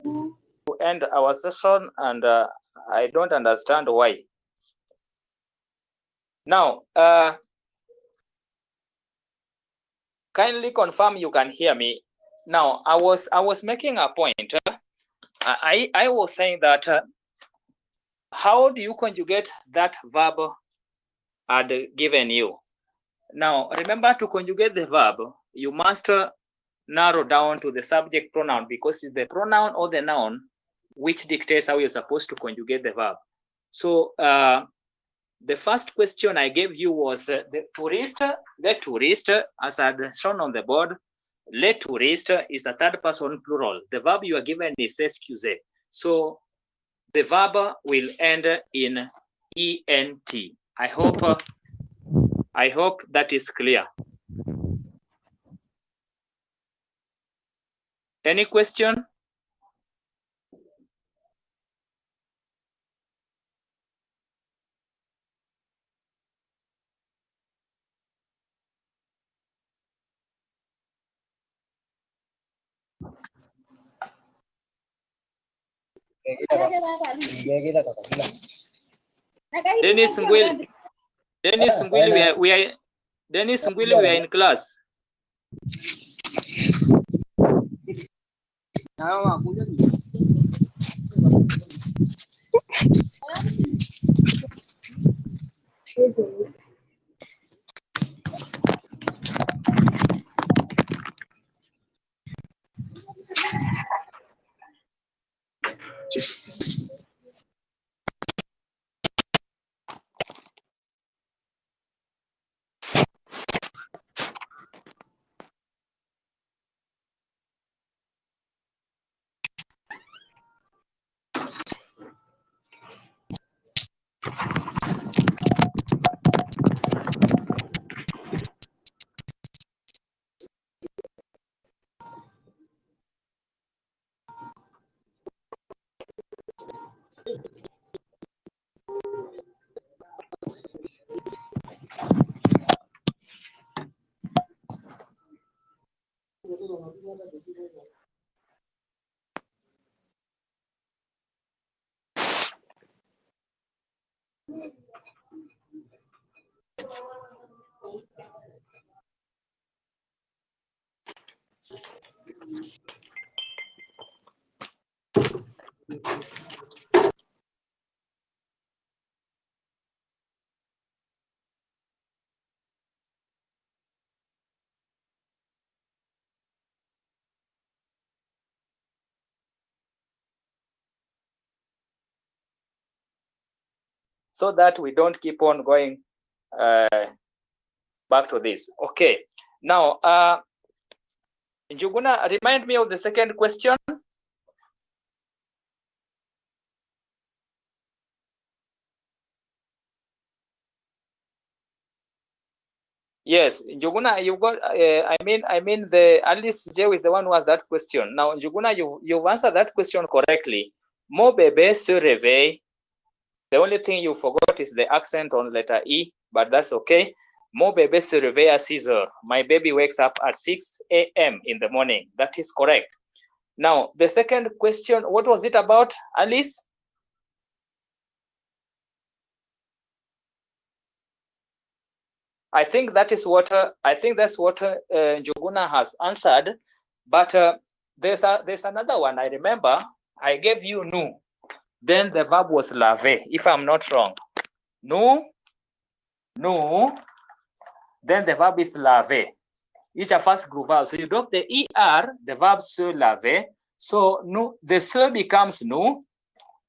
To end our session, and I don't understand why. Now, kindly confirm you can hear me. Now, I was making a point. I was saying that how do you conjugate that verb I'd given you? Now, remember, to conjugate the verb, you must narrow down to the subject pronoun, because it's the pronoun or the noun which dictates how you're supposed to conjugate the verb. So the first question I gave you was the tourist. The tourist, as I had shown on the board, le tourist is the third person plural. The verb you are given is excuse. So the verb will end in ent. I hope that is clear. Any question? Dennis Ngwili, we are in class. So that we don't keep on going back to this. Okay. Now, Njuguna, remind me of the second question. Yes, Njuguna, you got. I mean, the Alice J is the one who has that question. Now, Njuguna, you've answered that question correctly. Mon bébé se réveille. The only thing you forgot is the accent on letter E, but that's okay. Mon bébé se réveille à 6 heures. My baby wakes up at 6 a.m. in the morning. That is correct. Now, the second question, what was it about, Alice? I think that's what Njuguna has answered, but there's another one. I remember I gave you nu. Then the verb was laver, if I'm not wrong. Nu. Then the verb is laver. Each a first group verb. So you drop the er, the verb se laver. So nu, the se becomes nu.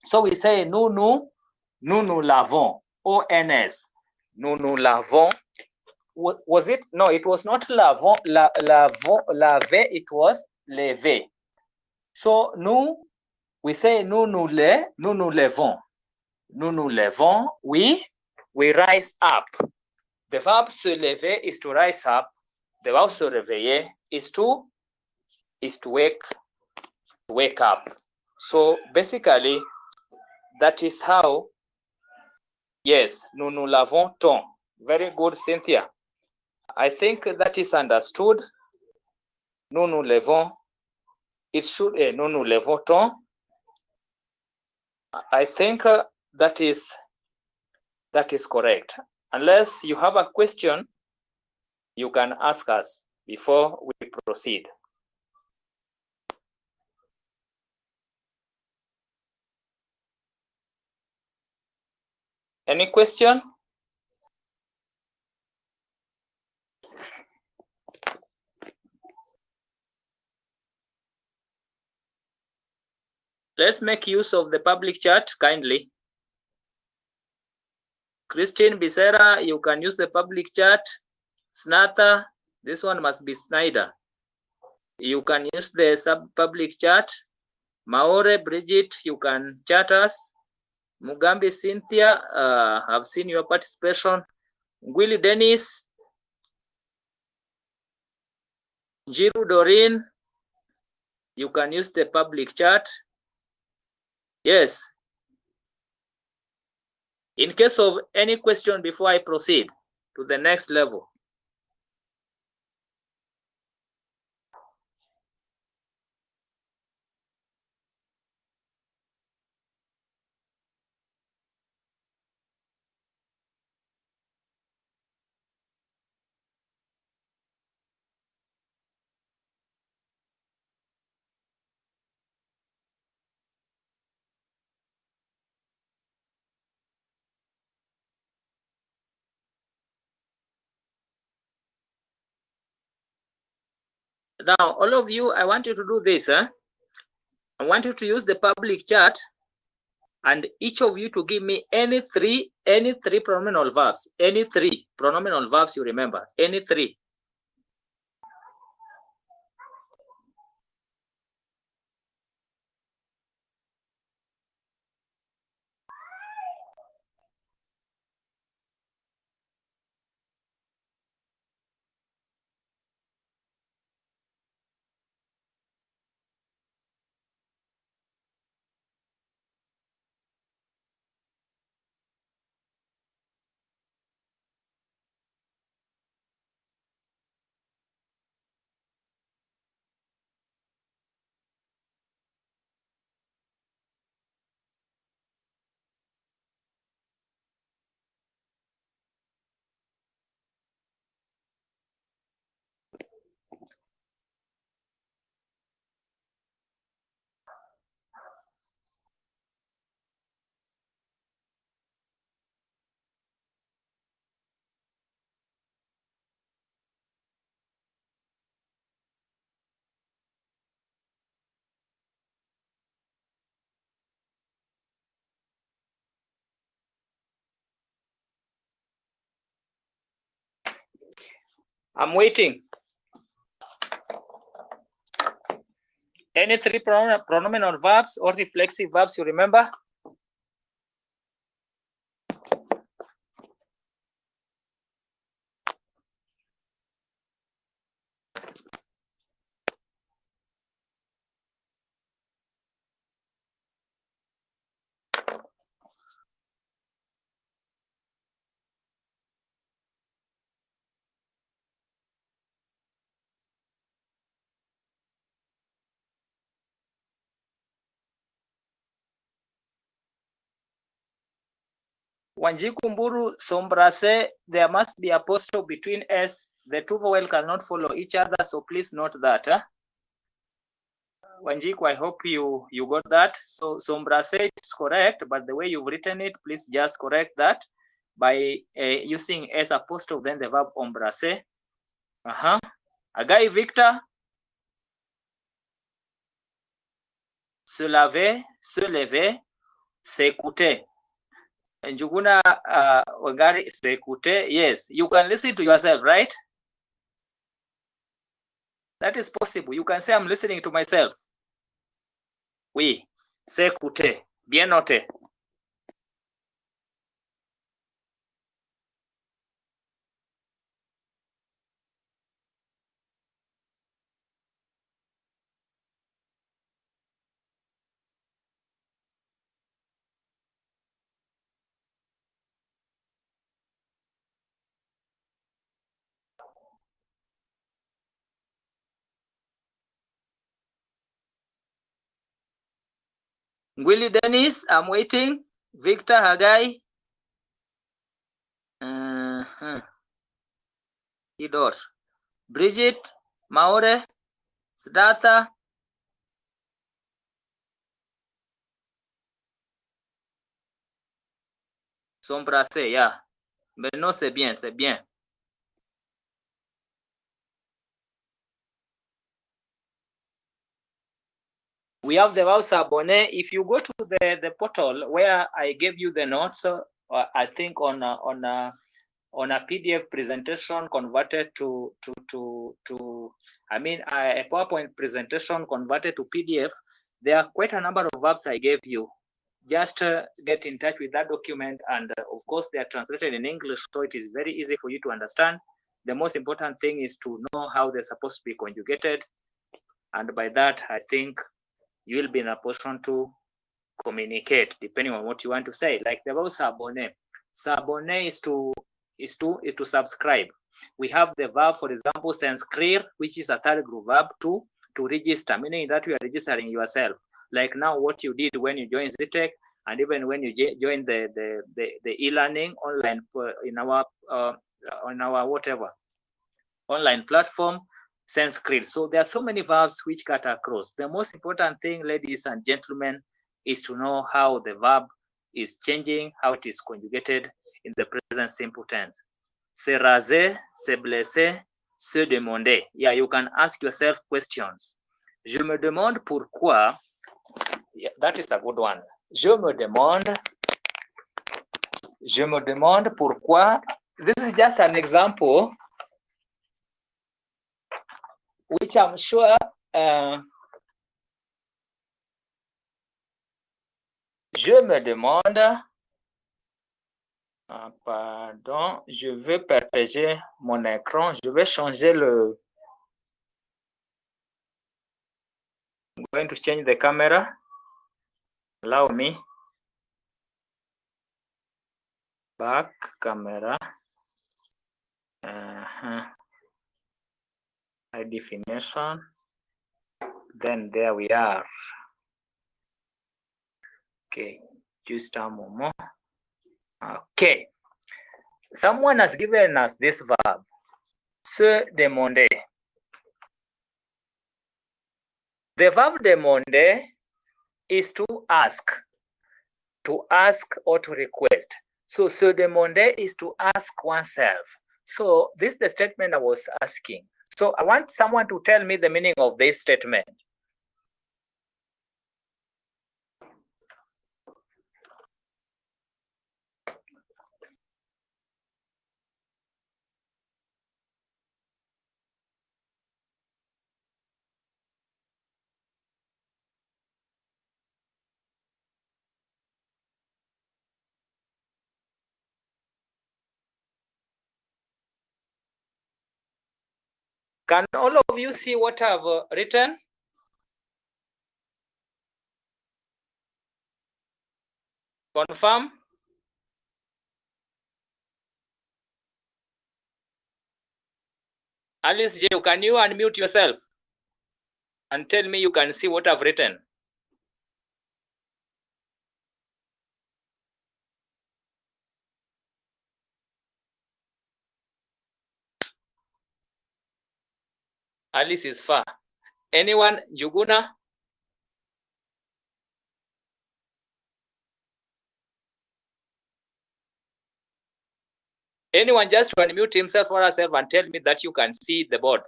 So we say nous lavons. O-N-S. Nous lavons. Was it? No, it was not laver, it was lever. So we say nous levons. Nous levons, we rise up. The verb se lever is to rise up. The verb se réveiller is to wake up. So basically, that is how, yes, nous lavons ton. Very good, Cynthia. I think that is understood. Nous nous levons. It should nous nous levons. I think that is correct. Unless you have a question, you can ask us before we proceed. Any question? Let's make use of the public chat kindly. Christine Becerra, you can use the public chat. Snatha, this one must be Snyder. You can use the sub-public chat. Maore, Bridget, you can chat us. Mugambi Cynthia, I've seen your participation. Willie Dennis, Jiru Doreen, you can use the public chat. Yes. In case of any question before I proceed to the next level. Now, all of you, I want you to do this. I want you to use the public chat, and each of you to give me any three pronominal verbs. Any three pronominal verbs you remember. Any three. I'm waiting. Any three pronominal verbs or reflexive verbs you remember? Wanjiku Mburu, Sombrase, there must be apostrophe between S. The two vowels cannot follow each other, so please note that. Wanjiku, I hope you got that. So Sombrase is correct, but the way you've written it, please just correct that by using S apostrophe, then the verb embrasser. Agai Victor, se laver, se lever, s'écouter. Njuguna Wangari, s'écouter. Yes, you can listen to yourself, right? That is possible. You can say, I'm listening to myself. Oui, s'écouter. Bien noté. Willie Dennis, I'm waiting. Victor Hagai. Idor. Bridget, Maure, Siddhartha. Sombrase, yeah. Mais non, c'est bien, c'est bien. We have the house abonné. If you go to the portal where I gave you the notes, I think on a PDF presentation converted to I mean a PowerPoint presentation converted to PDF, there are quite a number of verbs I gave you. Just get in touch with that document, and of course they are translated in English, so it is very easy for you to understand. The most important thing is to know how they're supposed to be conjugated, and by that I think you will be in a position to communicate depending on what you want to say. Like the verb s'abonner. S'abonner is to subscribe. We have the verb, for example, s'inscrire, which is a third group verb, to register, meaning that you are registering yourself. Like now, what you did when you joined ZTech, and even when you join the e-learning online in our on our whatever online platform, s'inscrire. So there are so many verbs which cut across. The most important thing, ladies and gentlemen, is to know how the verb is changing, how it is conjugated in the present simple tense. Se raser, se blesser, se demander. Yeah, you can ask yourself questions. Je me demande pourquoi. Yeah, that is a good one. Je me demande pourquoi. This is just an example, which I'm sure je me demande, pardon, je vais partager mon écran, je vais changer le, I'm going to change the camera, allow me, back camera, high definition, then there we are. Okay, just a moment. Okay, someone has given us this verb, se demander. The verb demander is to ask or to request. So se demander is to ask oneself. So this is the statement I was asking. So I want someone to tell me the meaning of this statement. Can all of you see what I've written? Confirm? Alice J, can you unmute yourself and tell me you can see what I've written? Alice is far. Anyone? Juguna? Anyone just to unmute himself or herself and tell me that you can see the board?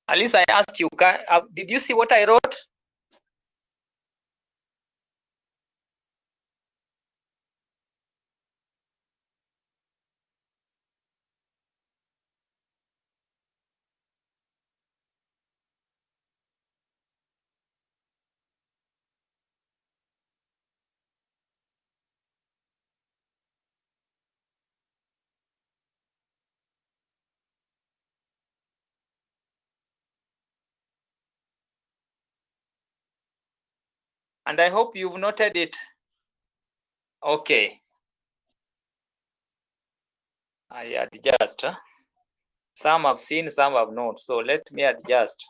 Alice, I asked you, did you see what I wrote? And I hope you've noted it. Okay. I adjust. Some have seen, some have not. So let me adjust.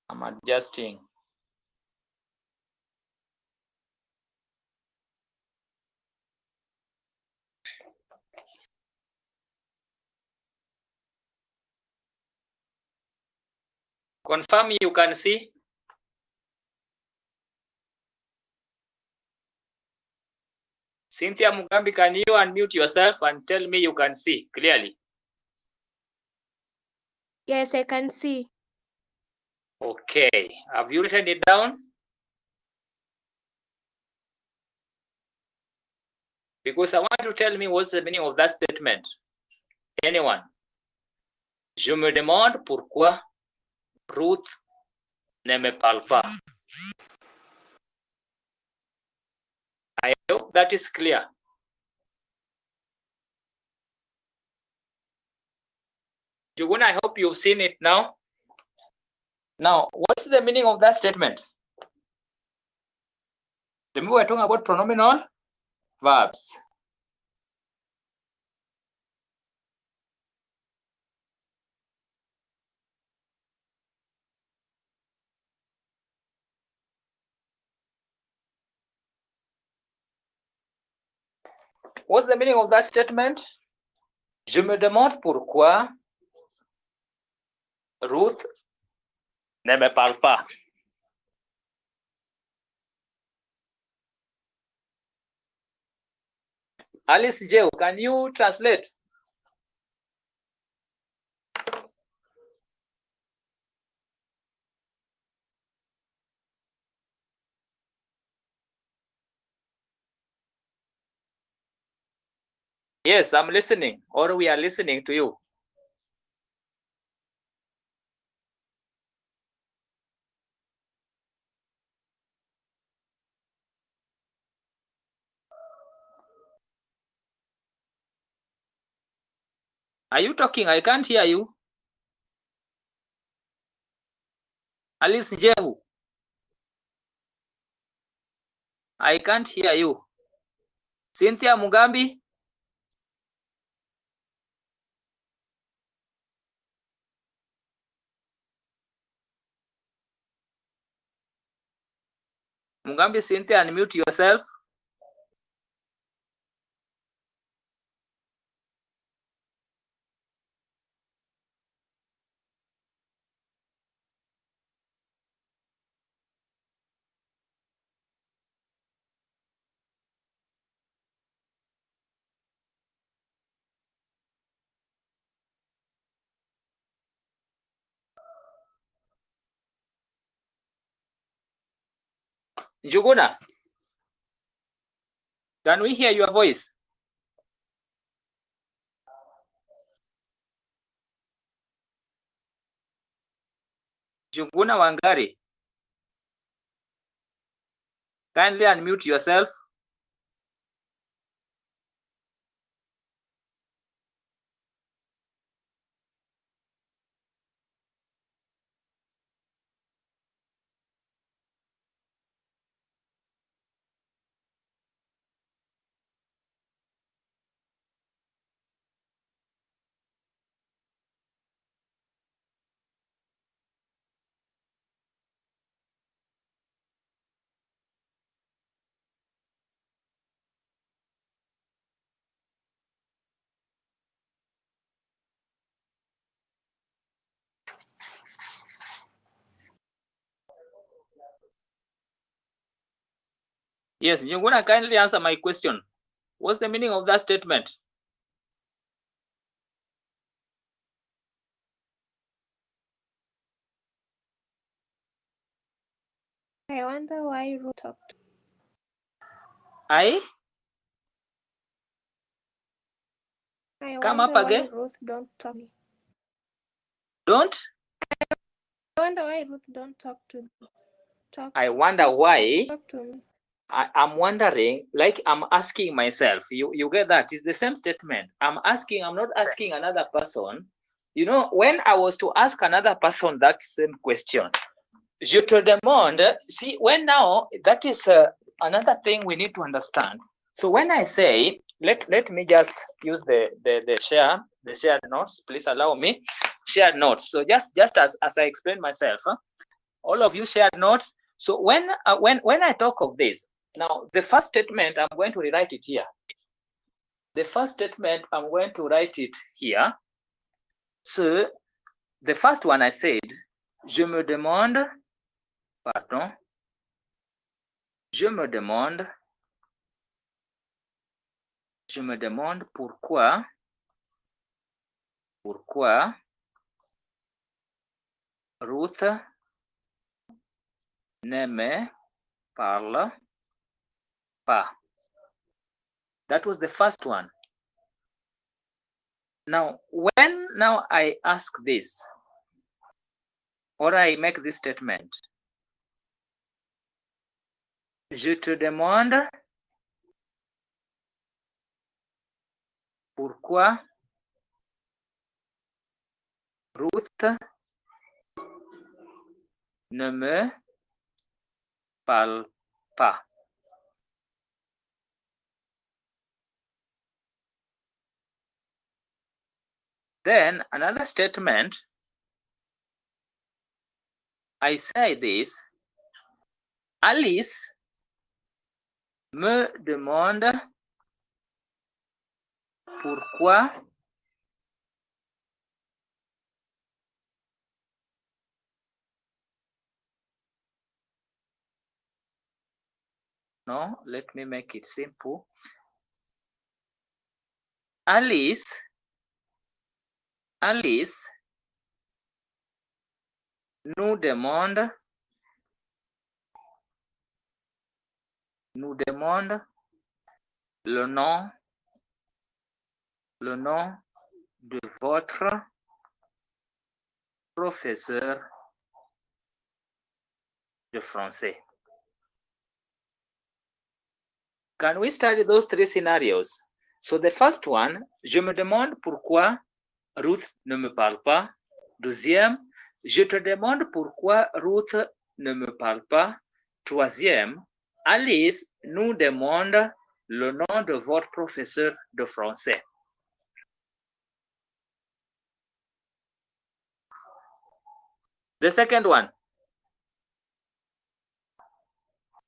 I'm adjusting. Confirm you can see. Cynthia Mugambi, can you unmute yourself and tell me you can see clearly? Yes, I can see. Okay. Have you written it down? Because I want to tell me what's the meaning of that statement. Anyone? Je me demande pourquoi Ruth ne me parle pas. I hope that is clear. Juguna, I hope you've seen it now. Now, what's the meaning of that statement? Remember, we're talking about pronominal verbs. What's the meaning of that statement? Je me demande pourquoi Ruth ne me parle pas. Alice Joe, can you translate? Yes, I'm listening, or we are listening to you. Are you talking? I can't hear you. Alice Jehu, I can't hear you. Cynthia Mugambi? Mugambi, Cynthia, unmute yourself. Juguna, can we hear your voice? Juguna Wangari, kindly unmute yourself. Yes, Juguna, kindly answer my question. What's the meaning of that statement? I wonder why Ruth talked. I come up again. Ruth don't talk to me. Don't? I wonder why Ruth don't talk to me. I wonder why. Talk to me. I'm wondering, like I'm asking myself, you get that? It's the same statement. I'm asking, I'm not asking another person. You know, when I was to ask another person that same question, Je te demande, see, when now, that is another thing we need to understand. So when I say, let me just use the shared notes, please allow me, shared notes. So just as I explained myself, all of you shared notes. So when I talk of this, now the first statement, I'm going to rewrite it here. The first statement, I'm going to write it here. So the first one I said, je me demande, pardon, je me demande pourquoi Ruth ne me parle pas. That was the first one. Now, when now I ask this, or I make this statement, je te demande pourquoi Ruth ne me parle pas. Then another statement, I say this, Alice me demande pourquoi no, let me make it simple. Alice nous demande le nom de votre professeur de français. Can we study those three scenarios? So the first one, je me demande pourquoi Ruth ne me parle pas. Deuxième, je te demande pourquoi Ruth ne me parle pas. Troisième, Alice nous demande le nom de votre professeur de français. The second one,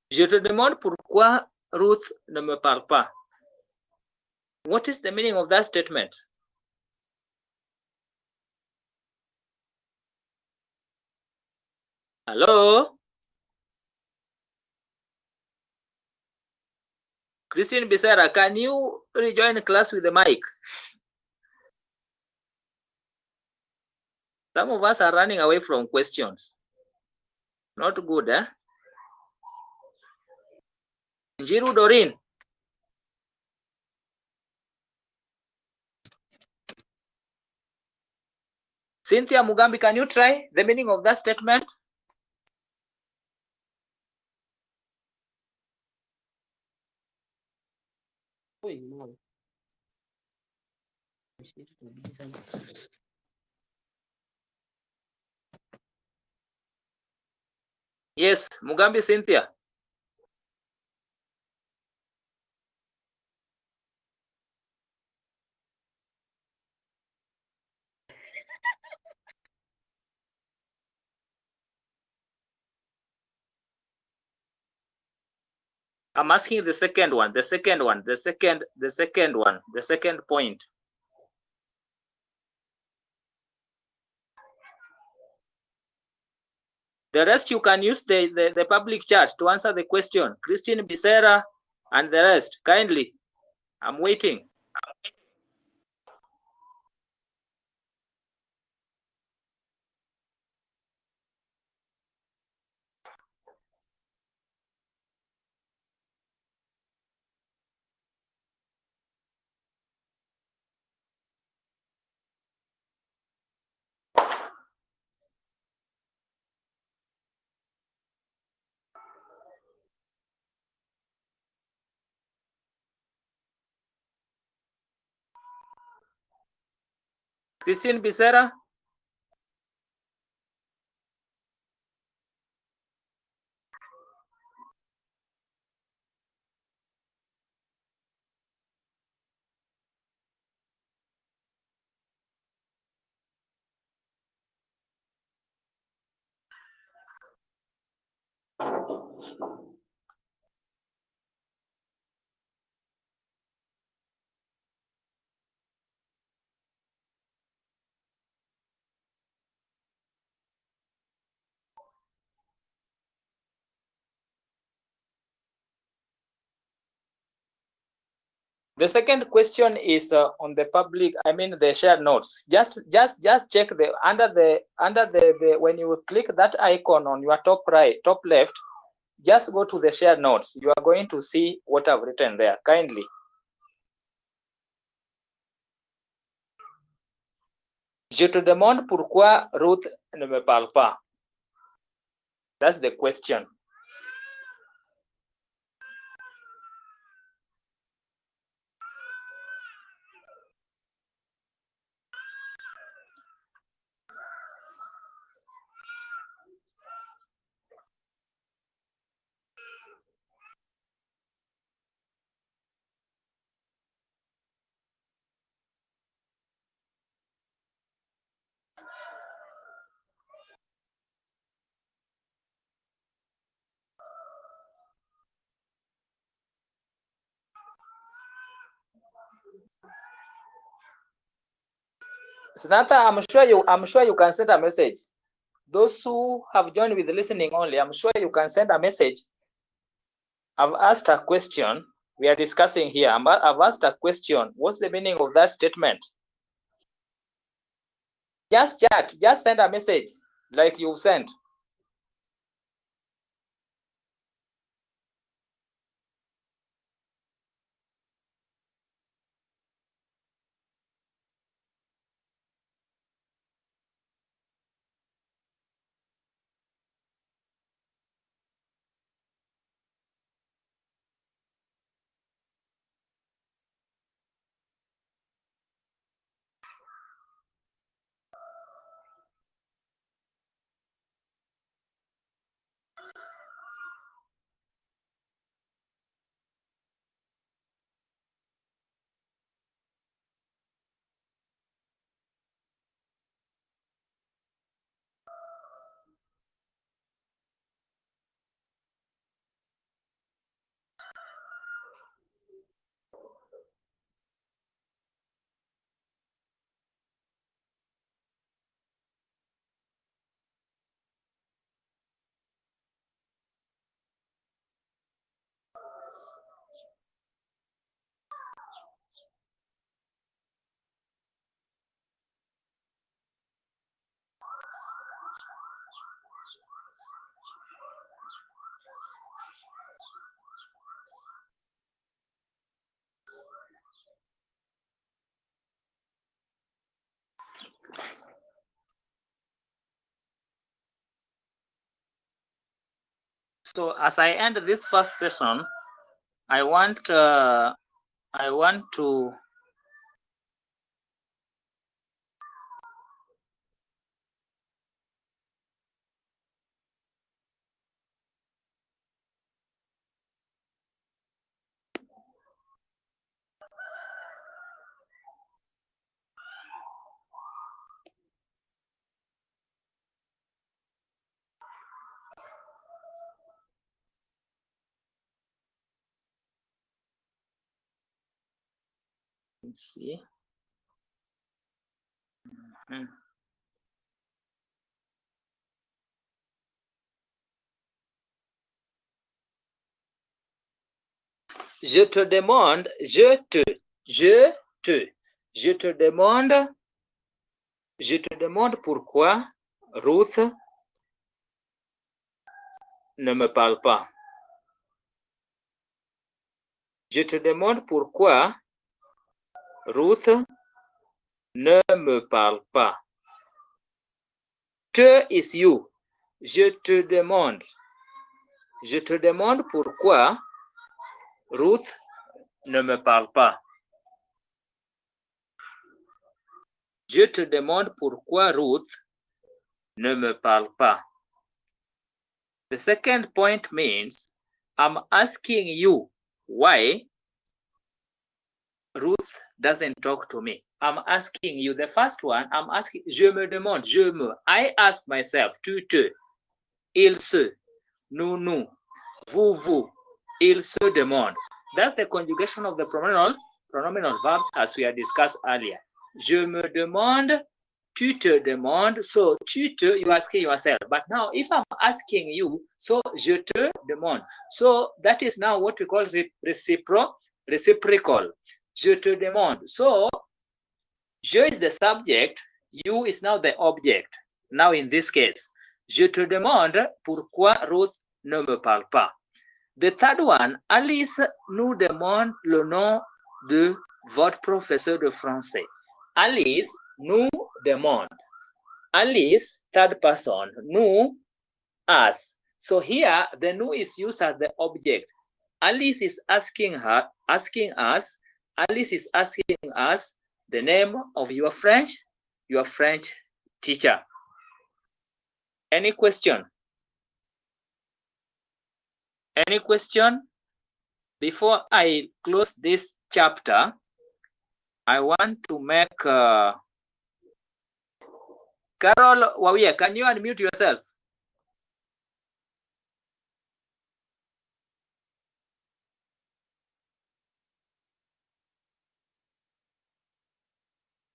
je te demande pourquoi Ruth ne me parle pas. What is the meaning of that statement? Hello? Christine Becerra, can you rejoin class with the mic? Some of us are running away from questions. Not good, eh? Njiru Doreen. Cynthia Mugambi, can you try the meaning of that statement? Yes, Mugambi Cynthia. I'm asking the second one, the second point. The rest you can use the public chat to answer the question. Christine Becerra and the rest, kindly. I'm waiting. Christine Becerra. The second question is on the public, I mean the shared notes. Just check the under the when you click that icon on your top right, top left, just go to the shared notes. You are going to see what I've written there. Kindly. Je te demande pourquoi Ruth ne me parle pas. That's the question. Samantha, I'm sure you can send a message. Those who have joined with listening only, I'm sure you can send a message. I've asked a question. We are discussing here. I've asked a question. What's the meaning of that statement? Just chat. Just send a message like you've sent. So as I end this first session, I want to see. Je te demande, je te demande pourquoi Ruth ne me parle pas. Je te demande pourquoi Ruth ne me parle pas. Te is you. Je te demande. Je te demande pourquoi Ruth ne me parle pas. Je te demande pourquoi Ruth ne me parle pas. The second point means I'm asking you why Ruth doesn't talk to me. I'm asking you. The first one, I'm asking, je me demande, I ask myself, tu te, il se, nous. vous, il se demande. That's the conjugation of the pronominal verbs as we had discussed earlier. Je me demande, tu te demandes. So tu te, you're asking yourself. But now if I'm asking you, so je te demande. So that is now what we call reciprocal. Je te demande. So je is the subject, you is now the object. Now in this case, je te demande pourquoi Ruth ne me parle pas. The third one, Alice nous demande le nom de votre professeur de français. Alice nous demande. Alice, third person, nous, us. So here, the nous is used as the object. Alice is asking us, Alice is asking us the name of your French teacher. Any question? Any question? Before I close this chapter, I want to make Carol Wawia, can you unmute yourself?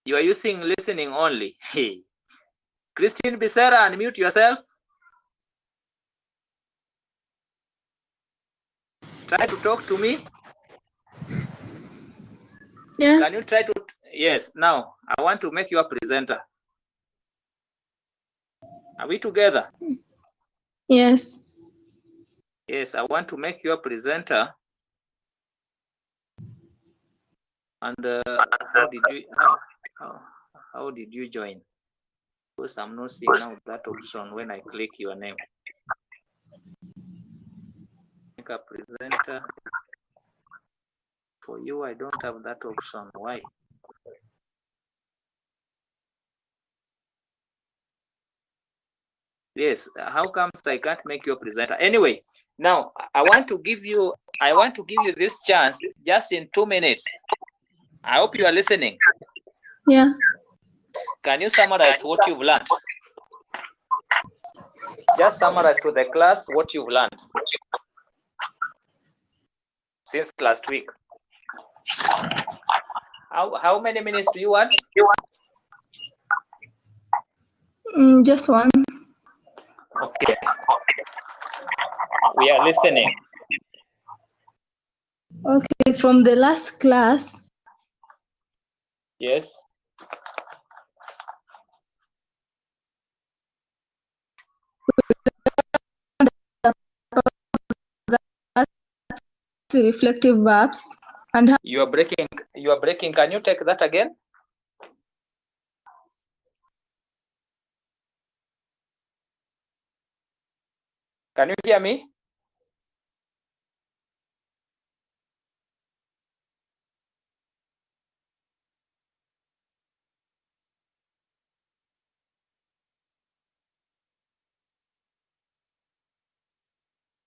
You are using listening only. Christine Becerra, unmute yourself. Try to talk to me. Yeah. Can you try to? Yes. Now, I want to make you a presenter. Are we together? Yes. Yes, I want to make you a presenter. And how did you join? Because I'm not seeing now that option when I click your name. Make a presenter. For you, I don't have that option. Why? Yes, how comes I can't make you a presenter? Anyway, now I want to give you this chance just in 2 minutes. I hope you are listening. Yeah. Can you summarize what you've learned? Just summarize to the class what you've learned since last week. How many minutes do you want? Just one. Okay. We are listening. Okay, from the last class. Yes. Reflective verbs and how You are breaking. Can you take that again? Can you hear me?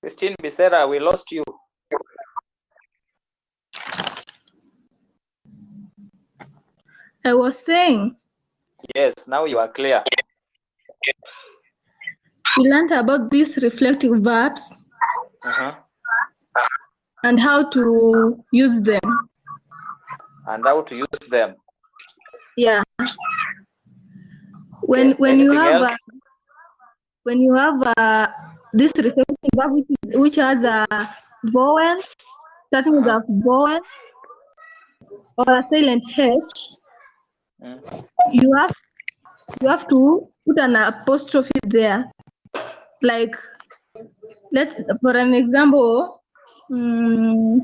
Christine Becerra, we lost you. I was saying. Yes, now you are clear. We learned about these reflective verbs and how to use them. And how to use them. Yeah. When you have this reflective verb which has a vowel, starting with a vowel or a silent H, you have to put an apostrophe there. Like, for an example, you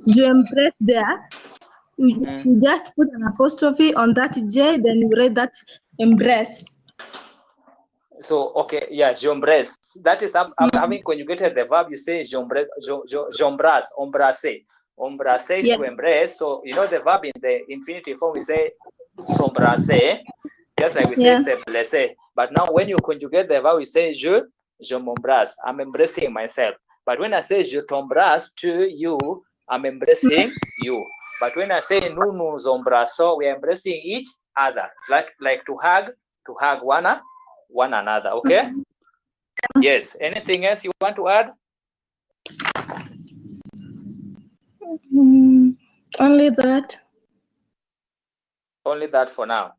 embrace there. You just put an apostrophe on that J, then you write that embrace. So, okay, yeah, j'embrasse. That is, having conjugated the verb, you say j'embrasse, embrasser. Embrasser is to embrace. So, you know the verb in the infinitive form, we say s'embrasser, just like we say se blesser. But now when you conjugate the verb, we say je m'embrasse. I'm embracing myself. But when I say je t'embrasse to you, I'm embracing you. But when I say nous nous embrassons, we are embracing each other, like to hug one another. Okay. Yes. Anything else you want to add? Only that. Only that for now.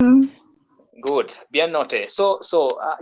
Mm. Good. Bien note. So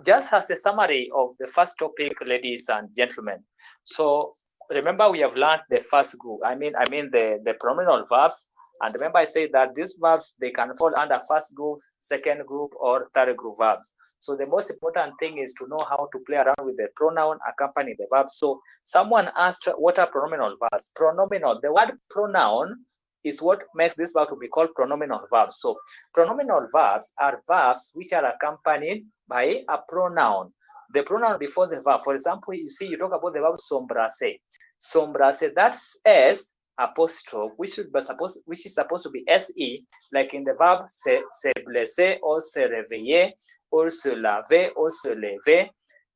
just as a summary of the first topic, ladies and gentlemen. So remember, we have learned the first group. I mean the pronominal verbs. And remember, I said that these verbs, they can fall under first group, second group, or third group verbs. So the most important thing is to know how to play around with the pronoun accompanying the verb. So someone asked, what are pronominal verbs? Pronominal, the word pronoun is what makes this verb to be called pronominal verbs. So pronominal verbs are verbs which are accompanied by a pronoun. The pronoun before the verb. For example, you see, you talk about the verb sombrase. Sombrase, that's S apostrophe, which is supposed to be SE, like in the verb se blesser or se réveiller or se laver or se lever.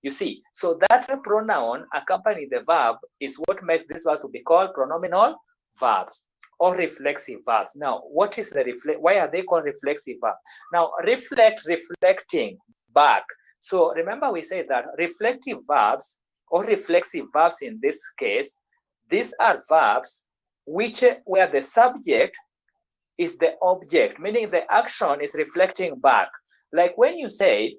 You see, so that pronoun accompanying the verb is what makes this verb to be called pronominal verbs or reflexive verbs. Now, what is the why are they called reflexive verbs? Now, reflecting back. So remember, we said that reflective verbs or reflexive verbs in this case, these are verbs which where the subject is the object, meaning the action is reflecting back. Like when you say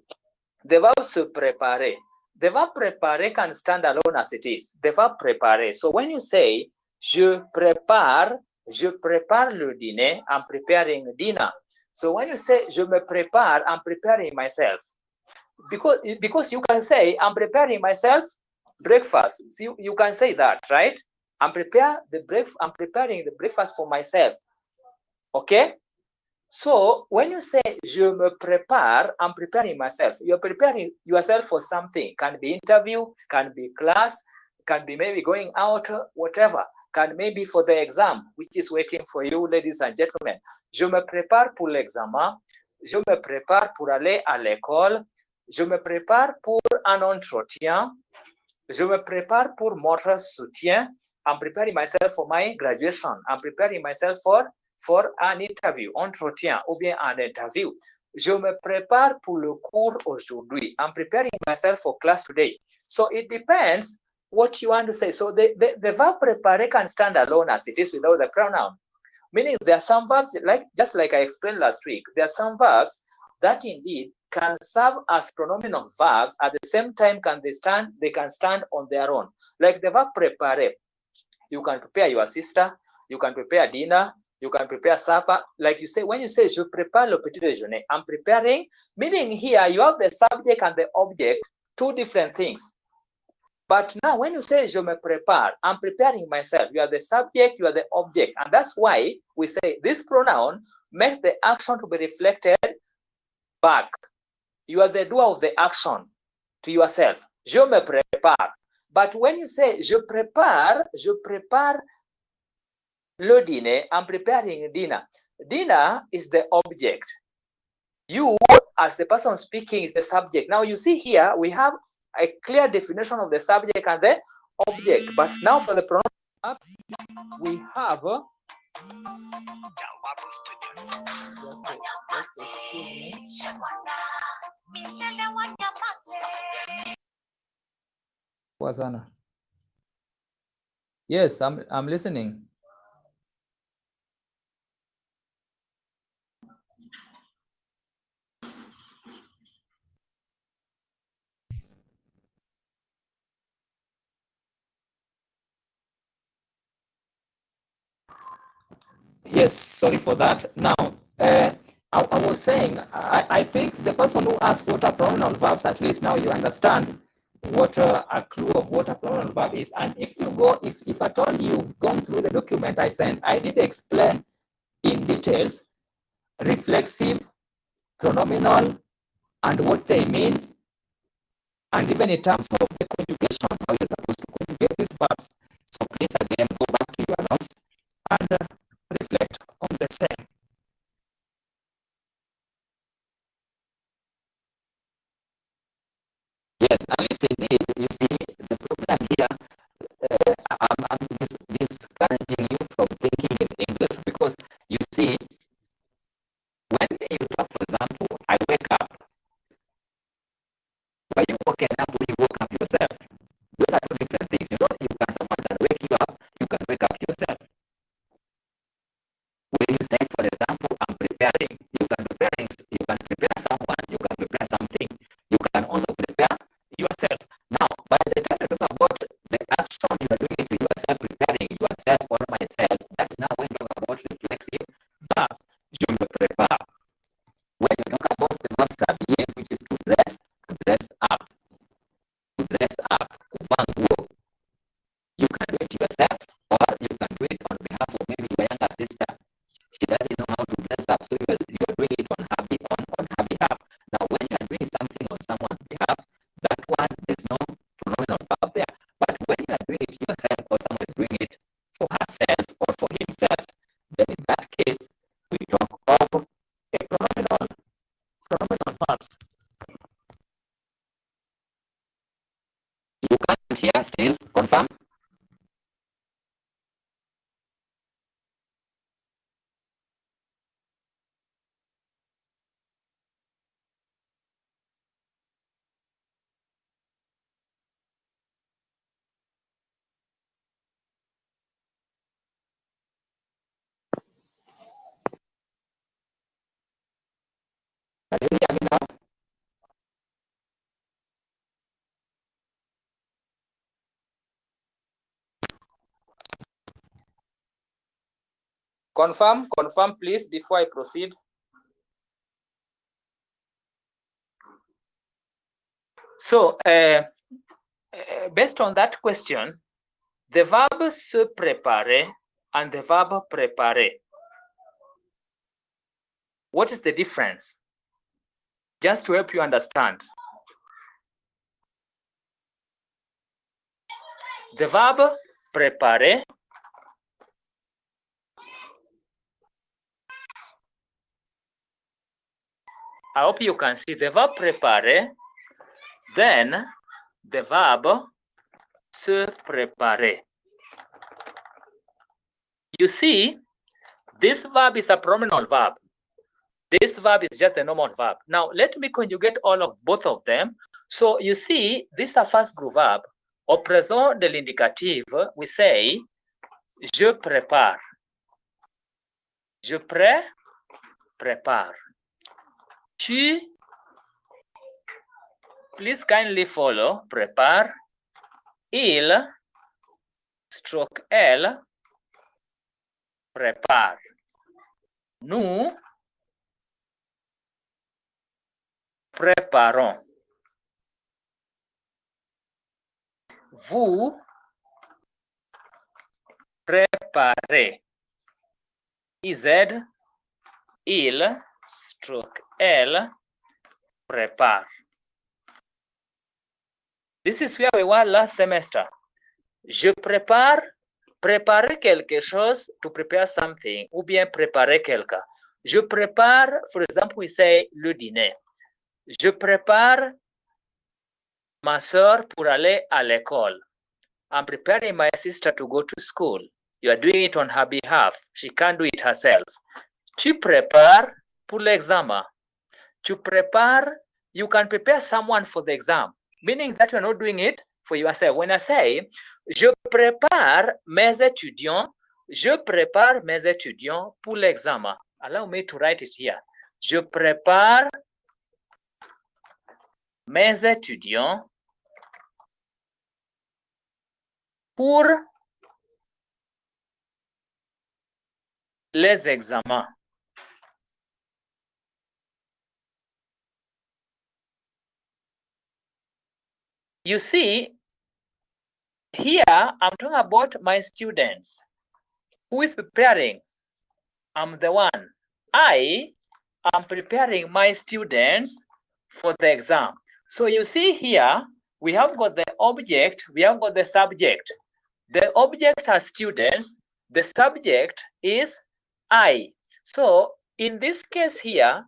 the verb se préparer, the verb préparer can stand alone as it is, the verb préparer. So when you say je prépare le dîner, I'm preparing dinner. So when you say je me prépare, I'm preparing myself. Because you can say I'm preparing myself breakfast. So you can say that, right? I'm preparing the breakfast for myself. Okay? So when you say je me prépare, I'm preparing myself. You're preparing yourself for something. Can be interview, can be class, can be maybe going out, whatever. Can maybe for the exam, which is waiting for you, ladies and gentlemen. Je me prépare pour l'examen. Je me prépare pour aller à l'école. Je me prépare pour un entretien. Je me prépare pour mon soutien. I'm preparing myself for my graduation. I'm preparing myself for an interview, entretien, ou bien an interview. Je me prépare pour le cours aujourd'hui. I'm preparing myself for class today. So it depends what you want to say. So the verb préparer can stand alone as it is without the pronoun. Meaning there are some verbs, just like I explained last week, there are some verbs that indeed can serve as pronominal verbs at the same time they can stand on their own. Like the verb préparer. You can prepare your sister, you can prepare dinner, you can prepare supper. Like you say, when you say je prépare le petit déjeuner, I'm preparing, meaning here you have the subject and the object, two different things. But now when you say je me prépare, I'm preparing myself. You are the subject, you are the object. And that's why we say this pronoun makes the action to be reflected back. You are the doer of the action to yourself. Je me prépare. But when you say je prépare le dîner, I'm preparing dinner. Dinner is the object. You, as the person speaking, is the subject. Now you see here, we have a clear definition of the subject and the object. But now for the pronoun, we have Wazana. Yes, I'm listening. Yes, sorry for that. Now, I was saying, I think the person who asked what a pronominal verbs, at least now you understand what a clue of what a pronominal verb is. And if you go, if at all you've gone through the document I sent, I did explain in details reflexive, pronominal, and what they mean, and even in terms of the conjugation, how you're supposed to conjugate these verbs. So please again go back to your notes and reflect on the same. Yes, and indeed, you see, the problem here, I'm discouraging you from thinking in English because you see, when you talk, for example, I wake up, but you woken up when you woke up yourself. Those are two different things. You know, someone can wake you up Can you hear me now? Confirm, please, before I proceed. So, based on that question, the verb se préparer and the verb préparer, what is the difference? Just to help you understand. The verb préparer I hope you can see the verb préparer, then the verb se préparer. You see, this verb is a pronominal verb. This verb is just a normal verb. Now, let me conjugate all of both of them. So, you see, this is a first group verb. Au présent de l'indicatif, we say, je prépare. Je prépare. Tu, please kindly follow, prépare. Il, stroke elle, prépare. Nous, préparons. Vous, préparez. IZ, il, stroke elle, prépare. This is where we were last semester. Je prépare, préparer quelque chose, to prepare something, ou bien préparer quelqu'un. Je prépare, for example, we say le dîner. Je prépare ma soeur pour aller à l'école. I'm preparing my sister to go to school. You are doing it on her behalf. She can't do it herself. Tu prépares pour l'examen. Tu prépares, you can prepare someone for the exam, meaning that you're not doing it for yourself. When I say, je prépare mes étudiants, je prépare mes étudiants pour l'examen. Allow me to write it here. Je prépare mes étudiants pour les examens. You see, here I'm talking about my students. Who is preparing? I'm the one. I am preparing my students for the exam. So you see here, we have got the object, we have got the subject. The object has students, the subject is I. So in this case here,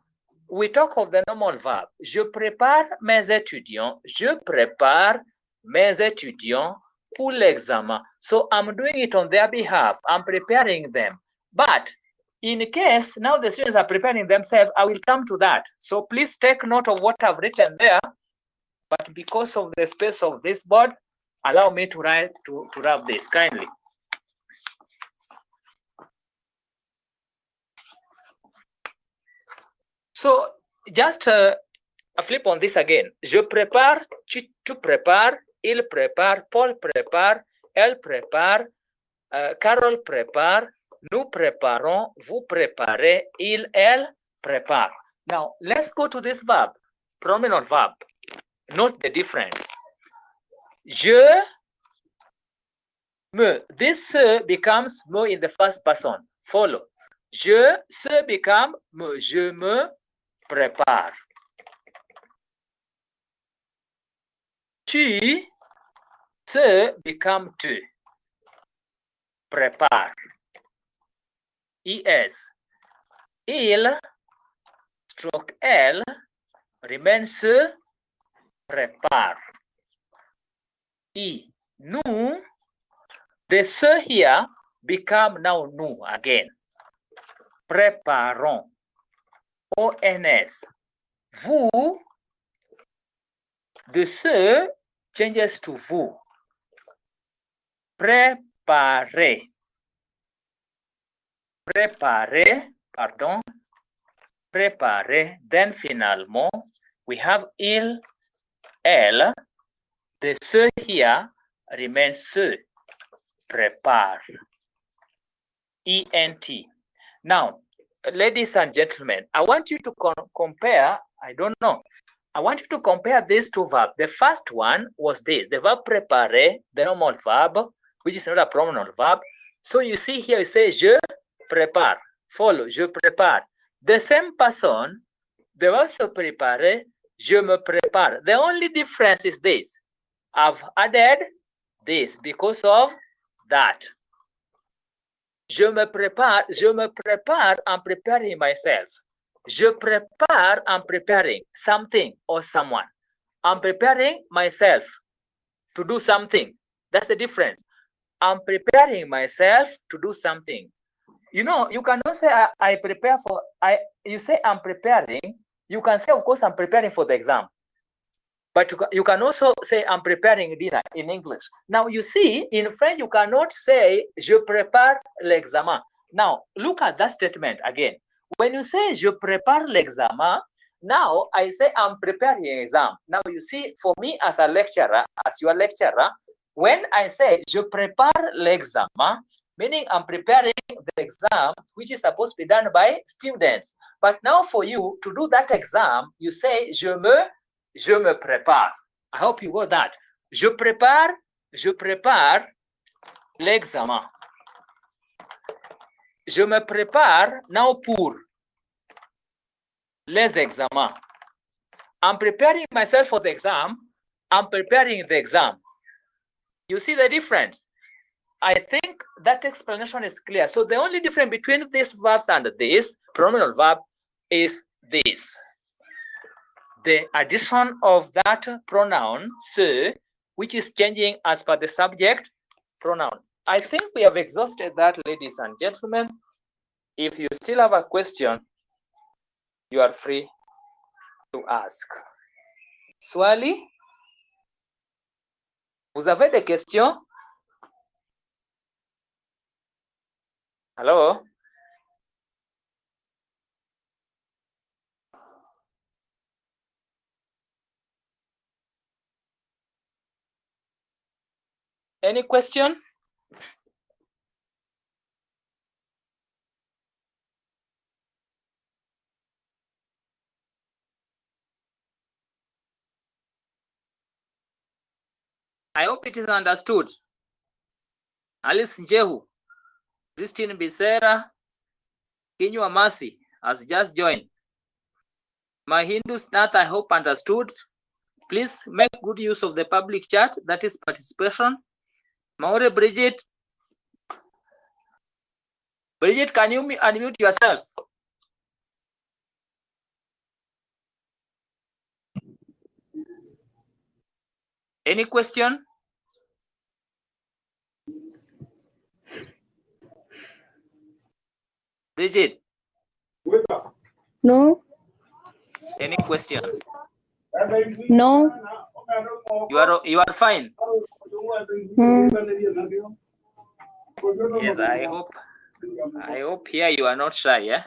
we talk of the normal verb. Je prépare mes étudiants. Je prépare mes étudiants pour l'examen. So I'm doing it on their behalf. I'm preparing them. But in case now the students are preparing themselves, I will come to that. So please take note of what I've written there. But because of the space of this board, allow me to write to wrap this kindly. So just a flip on this again. Je prépare, tu prépares, il prépare, Paul prépare, elle prépare, Carol prépare, nous préparons, vous préparez, il, elle prépare. Now, let's go to this verb, pronominal verb. Note the difference. Je me. This becomes me in the first person. Follow. Je se become me. Je me prépare. Tu se become tu. Prépare. Es. Il stroke elle remain se prépare. I. Nous. The se here become now nous again. Préparons. ONS. Vous. The se changes to vous. Préparer. Préparer, pardon. préparer, then finalement, we have il, elle. The se here remains se, prépare, ENT. Now, ladies and gentlemen, I want you to compare, I don't know, I want you to compare these two verbs. The first one was this, the verb préparer, the normal verb, which is not a pronominal verb. So you see here, you say je prépare, follow, je prépare. The same person, the verb se préparer, je me prépare. The only difference is this. I've added this because of that. Je me prépare, I'm preparing myself. Je prépare, I'm preparing something or someone. I'm preparing myself to do something. That's the difference. I'm preparing myself to do something. You know, you cannot say I prepare for, you say I'm preparing. You can say, of course, I'm preparing for the exam. But you can also say, I'm preparing dinner in English. Now, you see, in French, you cannot say, je prépare l'examen. Now, look at that statement again. When you say, je prépare l'examen, now I say, I'm preparing an exam. Now, you see, for me as a lecturer, as your lecturer, when I say, je prépare l'examen, meaning I'm preparing the exam, which is supposed to be done by students. But now for you to do that exam, you say, je me prépare. I hope you got that. Je prépare l'examen. Je me prépare now pour les examens. I'm preparing myself for the exam. I'm preparing the exam. You see the difference? I think that explanation is clear. So the only difference between these verbs and this pronominal verb is this. The addition of that pronoun se, which is changing as per the subject pronoun. I think we have exhausted that, ladies and gentlemen. If you still have a question, you are free to ask. Swali? Vous avez des questions? Hello? Any question? I hope it is understood. Alice Njehu, Christine Bisera, Kinywa Mercy has just joined. My Hindu Snath, I hope understood. Please make good use of the public chat, that is participation. Maure Bridget. Bridget, can you unmute yourself? Any question? Bridget? No. Any question? No. You are fine. Yes, I hope here you are not shy, yeah?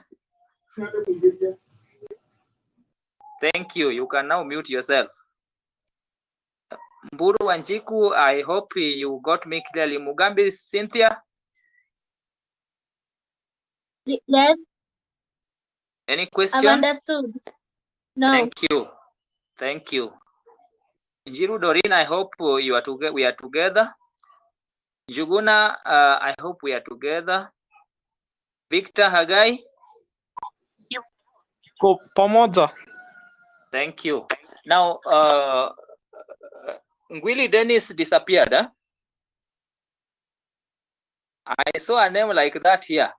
Thank you. You can now mute yourself. Mburu Wanjiku, I hope you got me clearly. Mugambi Cynthia? Yes. Any question? I've understood. No. Thank you. Thank you. Njiru Doreen, I hope we are together. Juguna, I hope we are together. Victor Hagai? Pamoja. Thank you. Now, Ngwili Dennis disappeared. Huh? I saw a name like that here.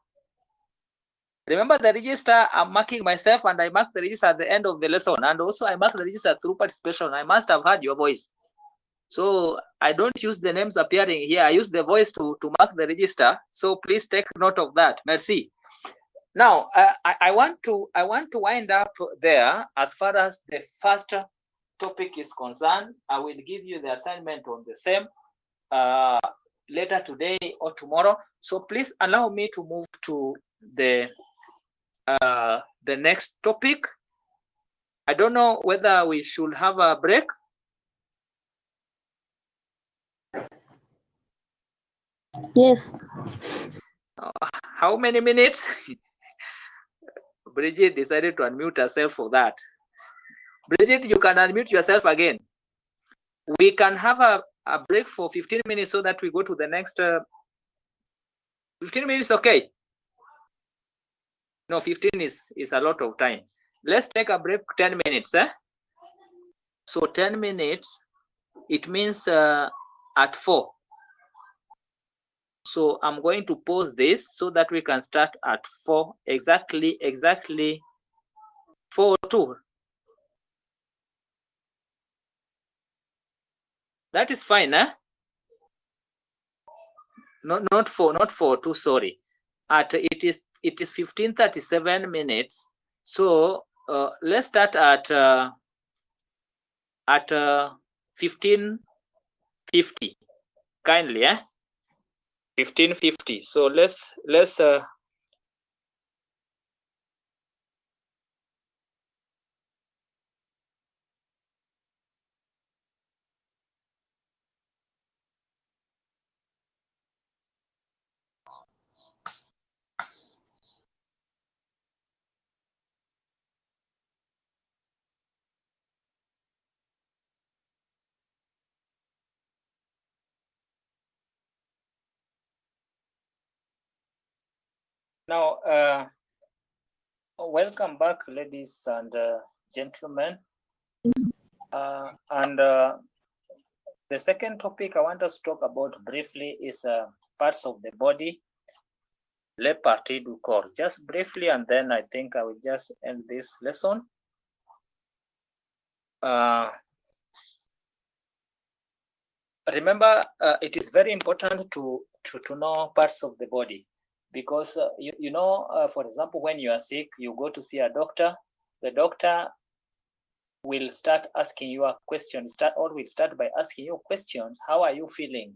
Remember the register, I'm marking myself and I mark the register at the end of the lesson. And also I mark the register through participation. I must have heard your voice. So I don't use the names appearing here. I use the voice to mark the register. So please take note of that. Merci. Now, I want to wind up there as far as the first topic is concerned. I will give you the assignment on the same later today or tomorrow. So please allow me to move to the the next topic. I don't know whether we should have a break. Yes. How many minutes? Bridget decided to unmute herself for that. Bridget, you can unmute yourself again. We can have a break for 15 minutes so that we go to the next 15 minutes, okay? No, 15 is a lot of time. Let's take a break 10 minutes. So 10 minutes, it means at 4. So I'm going to pause this so that we can start at 4, exactly 4:02. That is fine, eh? Not 4:02, sorry. It is 15:37 minutes. So let's start at 15:50. Kindly, eh? 15:50. So let's now welcome back, ladies and gentlemen. And the second topic I want us to talk about briefly is parts of the body, les parties du corps. Just briefly, and then I think I will just end this lesson. Remember, it is very important to know parts of the body, because you know, for example, when you are sick, you go to see a doctor. The doctor will start asking you a question. Will start by asking you questions. How are you feeling?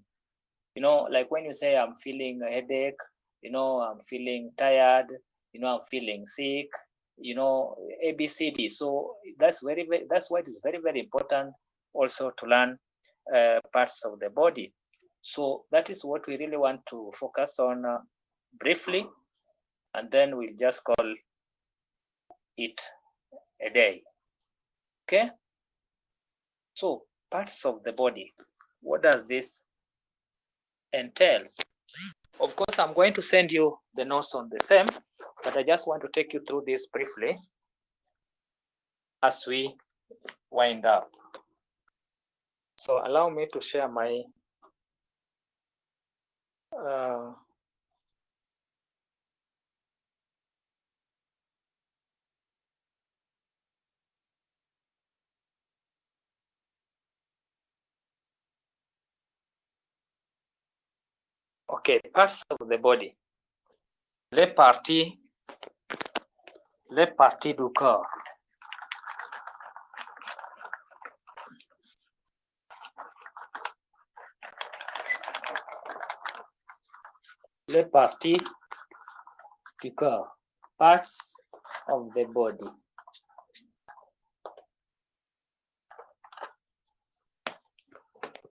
You know, like when you say, I'm feeling a headache, you know, I'm feeling tired, you know, I'm feeling sick, you know, ABCD. So that's why it is very, very important also to learn parts of the body. So that is what we really want to focus on briefly, and then we'll just call it a day. Okay? So parts of the body, what does this entail? Of course, I'm going to send you the notes on the same, but I just want to take you through this briefly as we wind up. So allow me to share my okay, parts of the body. Les parties du corps. Les parties du corps. Parts of the body.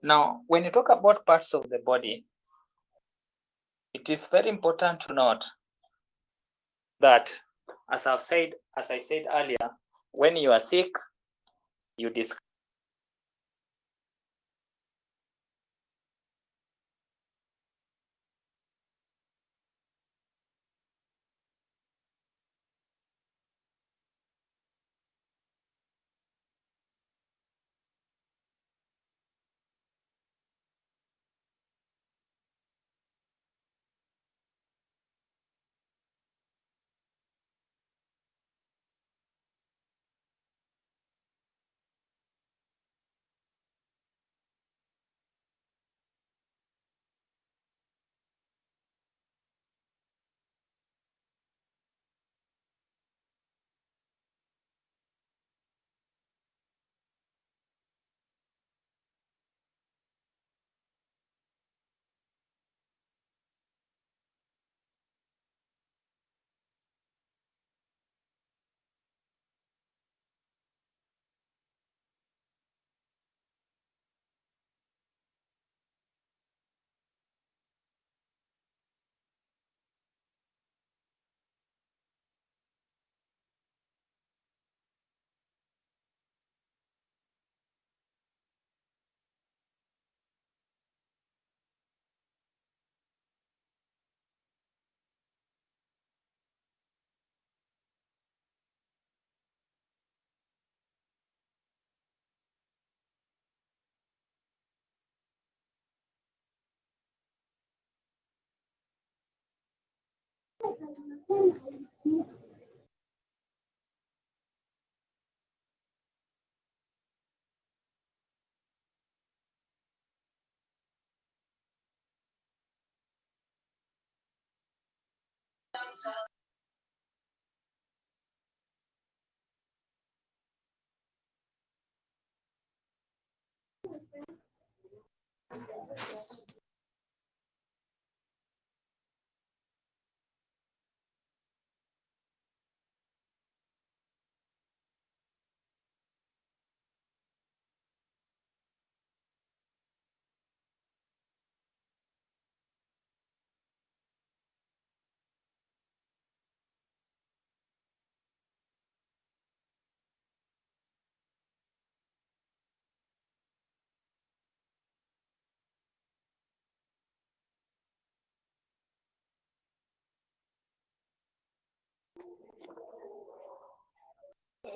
Now, when you talk about parts of the body, it is very important to note that, as I said earlier, when you are sick, you discuss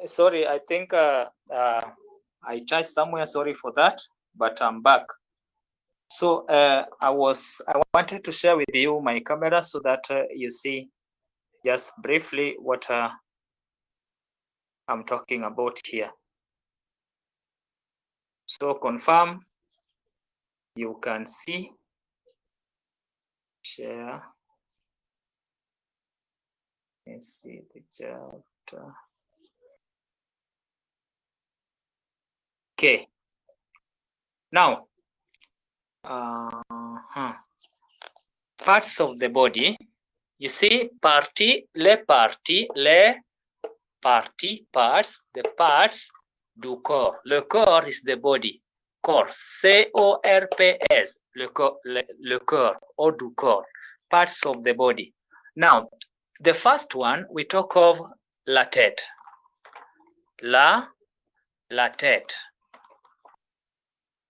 Sorry, I think I touched somewhere. Sorry for that, but I'm back. So I wanted to share with you my camera so that you see just briefly what I'm talking about here. So confirm you can see. Share. Let's see the chat. Okay. Now, parts of the body. You see, parts, the parts du corps. Le corps is the body. Corps, C-O-R-P-S, le corps or du corps, parts of the body. Now, the first one, we talk of la tête. La tête.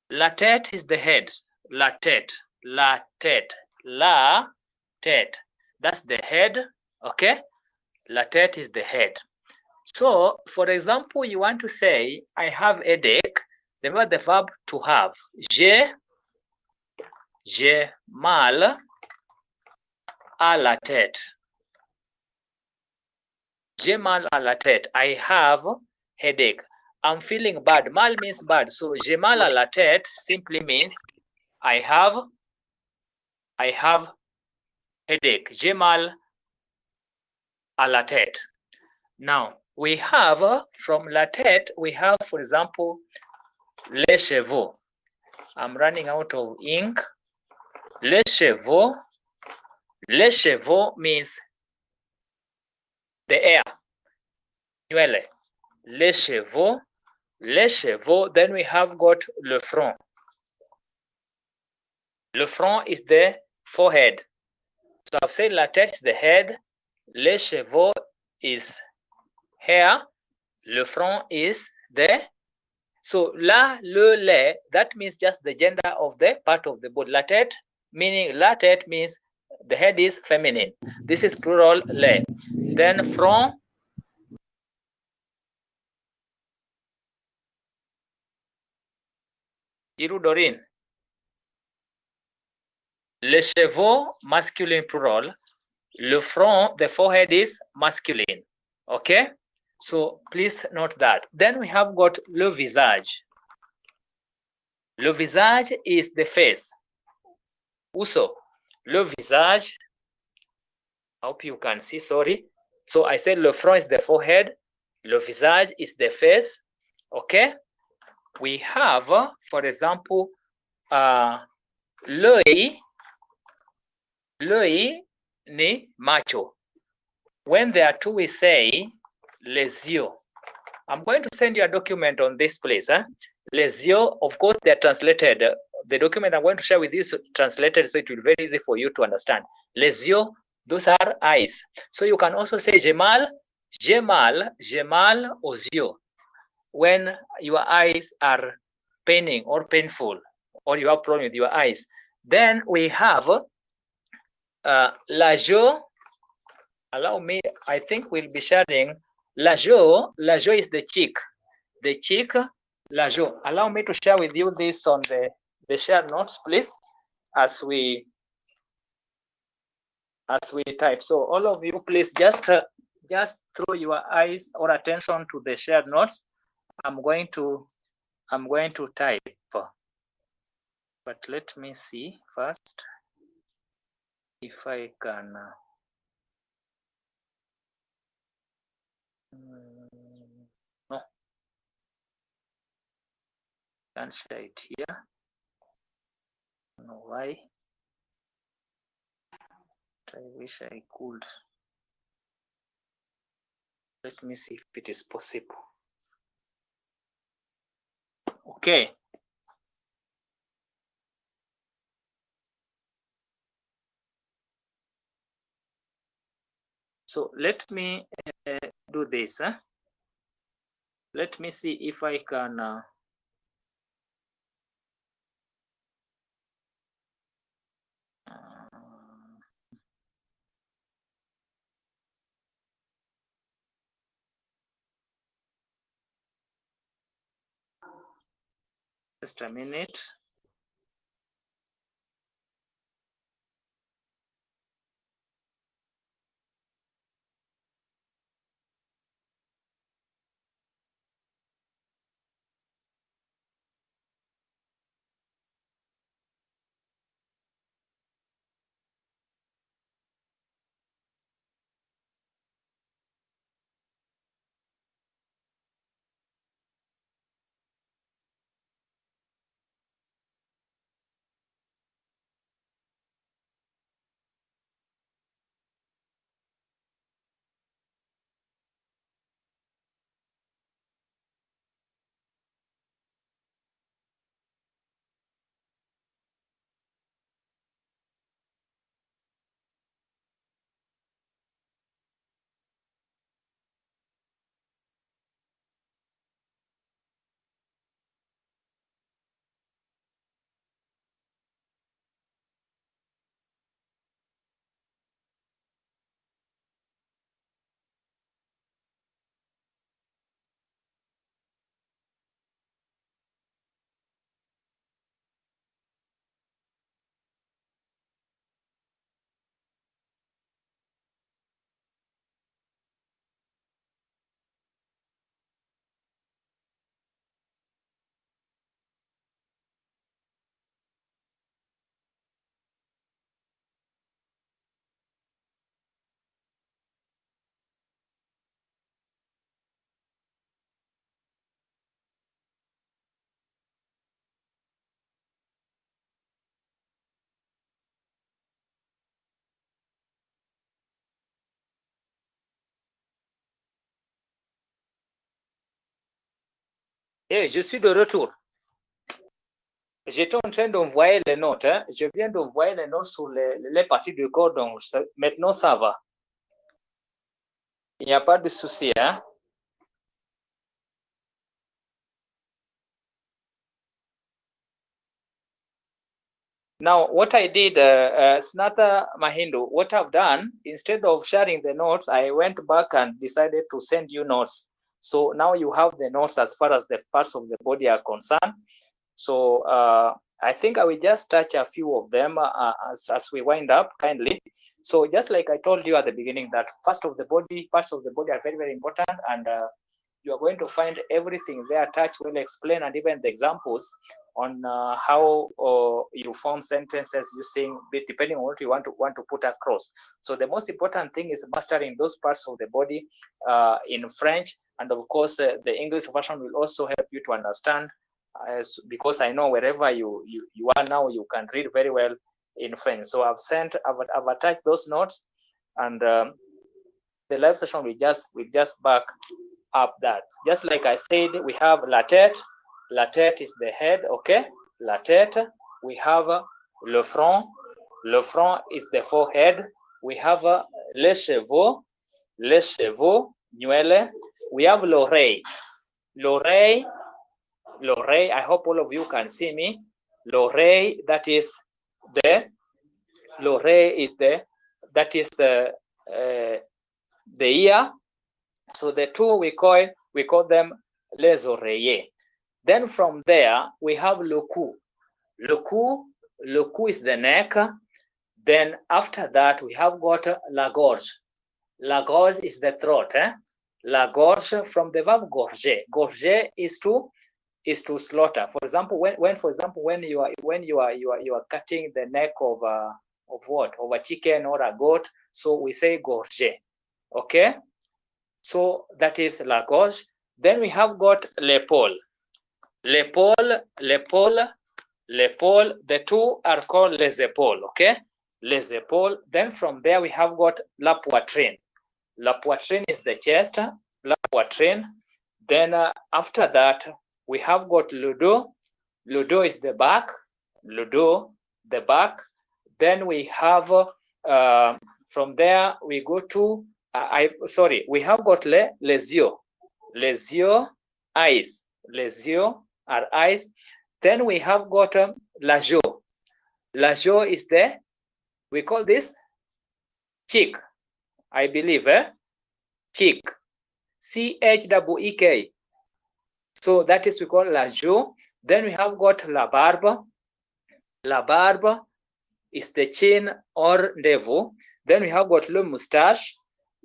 La tête is the head. La tête. That's the head, okay? La tête is the head. So, for example, you want to say, I have a headache. Remember the verb to have. J'ai mal à la tête. J'ai mal à la tête. I have headache. I'm feeling bad. Mal means bad. So, j'ai mal à la tête simply means I have headache. J'ai mal à la tête. Now, we have, from la tête, we have, for example, les chevaux. I'm running out of ink. Les chevaux means the air. Les chevaux. Then we have got le front. Le front is the forehead. So I've said la tête is the head. Les chevaux is hair. Le front is the. So la, le, les, that means just the gender of the part of the body. La tête, meaning la tête means the head is feminine. This is plural le. Then front. Giru Dorin. Les chevaux, masculine plural. Le front, the forehead is masculine. Okay? So please note that. Then we have got le visage. Le visage is the face. Also, le visage, I hope you can see, sorry. So I said le front is the forehead. Le visage is the face. Okay? We have, for example, l'œil ni macho. When there are two, we say les yeux. I'm going to send you a document on this place. Les yeux, of course, they're translated. The document I'm going to share with you is translated, so it will be very easy for you to understand. Les yeux, those are eyes. So you can also say j'ai mal aux yeux. When your eyes are paining or painful, or you have problem with your eyes. Then we have la joue. Allow me, I think we'll be sharing la joue. La joue is the cheek. The cheek, la joue. Allow me to share with you this on the share notes, please, as we type. So all of you, please just throw your eyes or attention to the shared notes. I'm going to type. But let me see first if I can can't share it here. I don't know why. I wish I could. Let me see if it is possible. Okay. So let me do this. Let me see if I can. Just a minute. Et je suis de retour. J'étais en train d'envoyer les notes. Hein. Je viens d'envoyer les notes sur les parties du corps. Donc, maintenant, ça va. Il n'y a pas de souci. Hein. Now, what I did, Snata Mahindu, what I've done, instead of sharing the notes, I went back and decided to send you notes. So now you have the notes as far as the parts of the body are concerned. So I think I will just touch a few of them as we wind up kindly. So just like I told you at the beginning that parts of the body are very, very important, and you are going to find everything there attached, well explained, and even the examples on how you form sentences using, depending on what you want to put across. So the most important thing is mastering those parts of the body in French, and of course the English version will also help you to understand, because I know wherever you are now, you can read very well in French. So I've attached those notes, and the live session will just back up that. Just like I said, we have la tête. La tête is the head, okay? La tête. We have le front. Le front is the forehead. We have les chevaux. Les chevaux, nuele. We have l'oreille. L'oreille. L'oreille. I hope all of you can see me. L'oreille. That is the ear. So the two we call them les oreillers. Then from there we have le cou. Le cou is the neck. Then after that we have got la gorge. La gorge is the throat. La gorge from the verb gorger. Gorger is to slaughter. For example, when you are cutting the neck of a chicken or a goat, so we say gorger. Okay. So that is la gorge. Then we have got l'épaule. l'épaule, l'épaule, l'épaule. The two are called les épaules, okay? Les épaules. Then from there we have got la poitrine. La poitrine is the chest, la poitrine. Then after that, we have got le dos. Le dos is the back, le dos, the back. Then we have, from there, we go to, we have got les yeux. Les yeux, eyes. Les yeux are eyes. Then we have got la joue. La joue is the, we call this cheek, I believe, cheek, C-H-E-E-K. So that is we call la joue. Then we have got la barbe. La barbe is the chin or navel. Then we have got le moustache.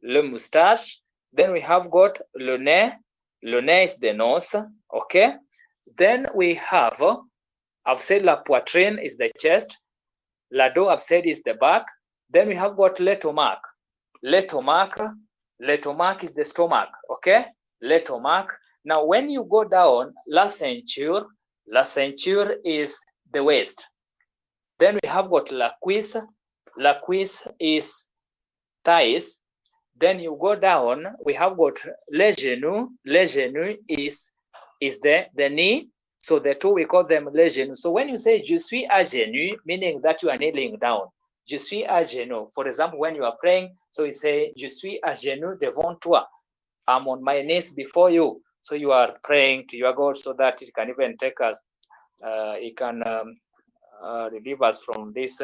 Le moustache. Then we have got le nez. Le nez is the nose. Okay. Then we have, I've said la poitrine is the chest. La dos, I've said, is the back. Then we have got l'estomac. L'estomac. L'estomac is the stomach. Okay. L'estomac. Now, when you go down, la ceinture is the waist. Then we have got la cuisse. La cuisse is thighs. Then you go down, we have got les genoux. Les genoux is the knee. So the two, we call them les genoux. So when you say je suis à genoux, meaning that you are kneeling down. Je suis à genoux. For example, when you are praying, so you say je suis à genoux devant toi. I'm on my knees before you. So you are praying to your God so that it can even take us, it can relieve us from this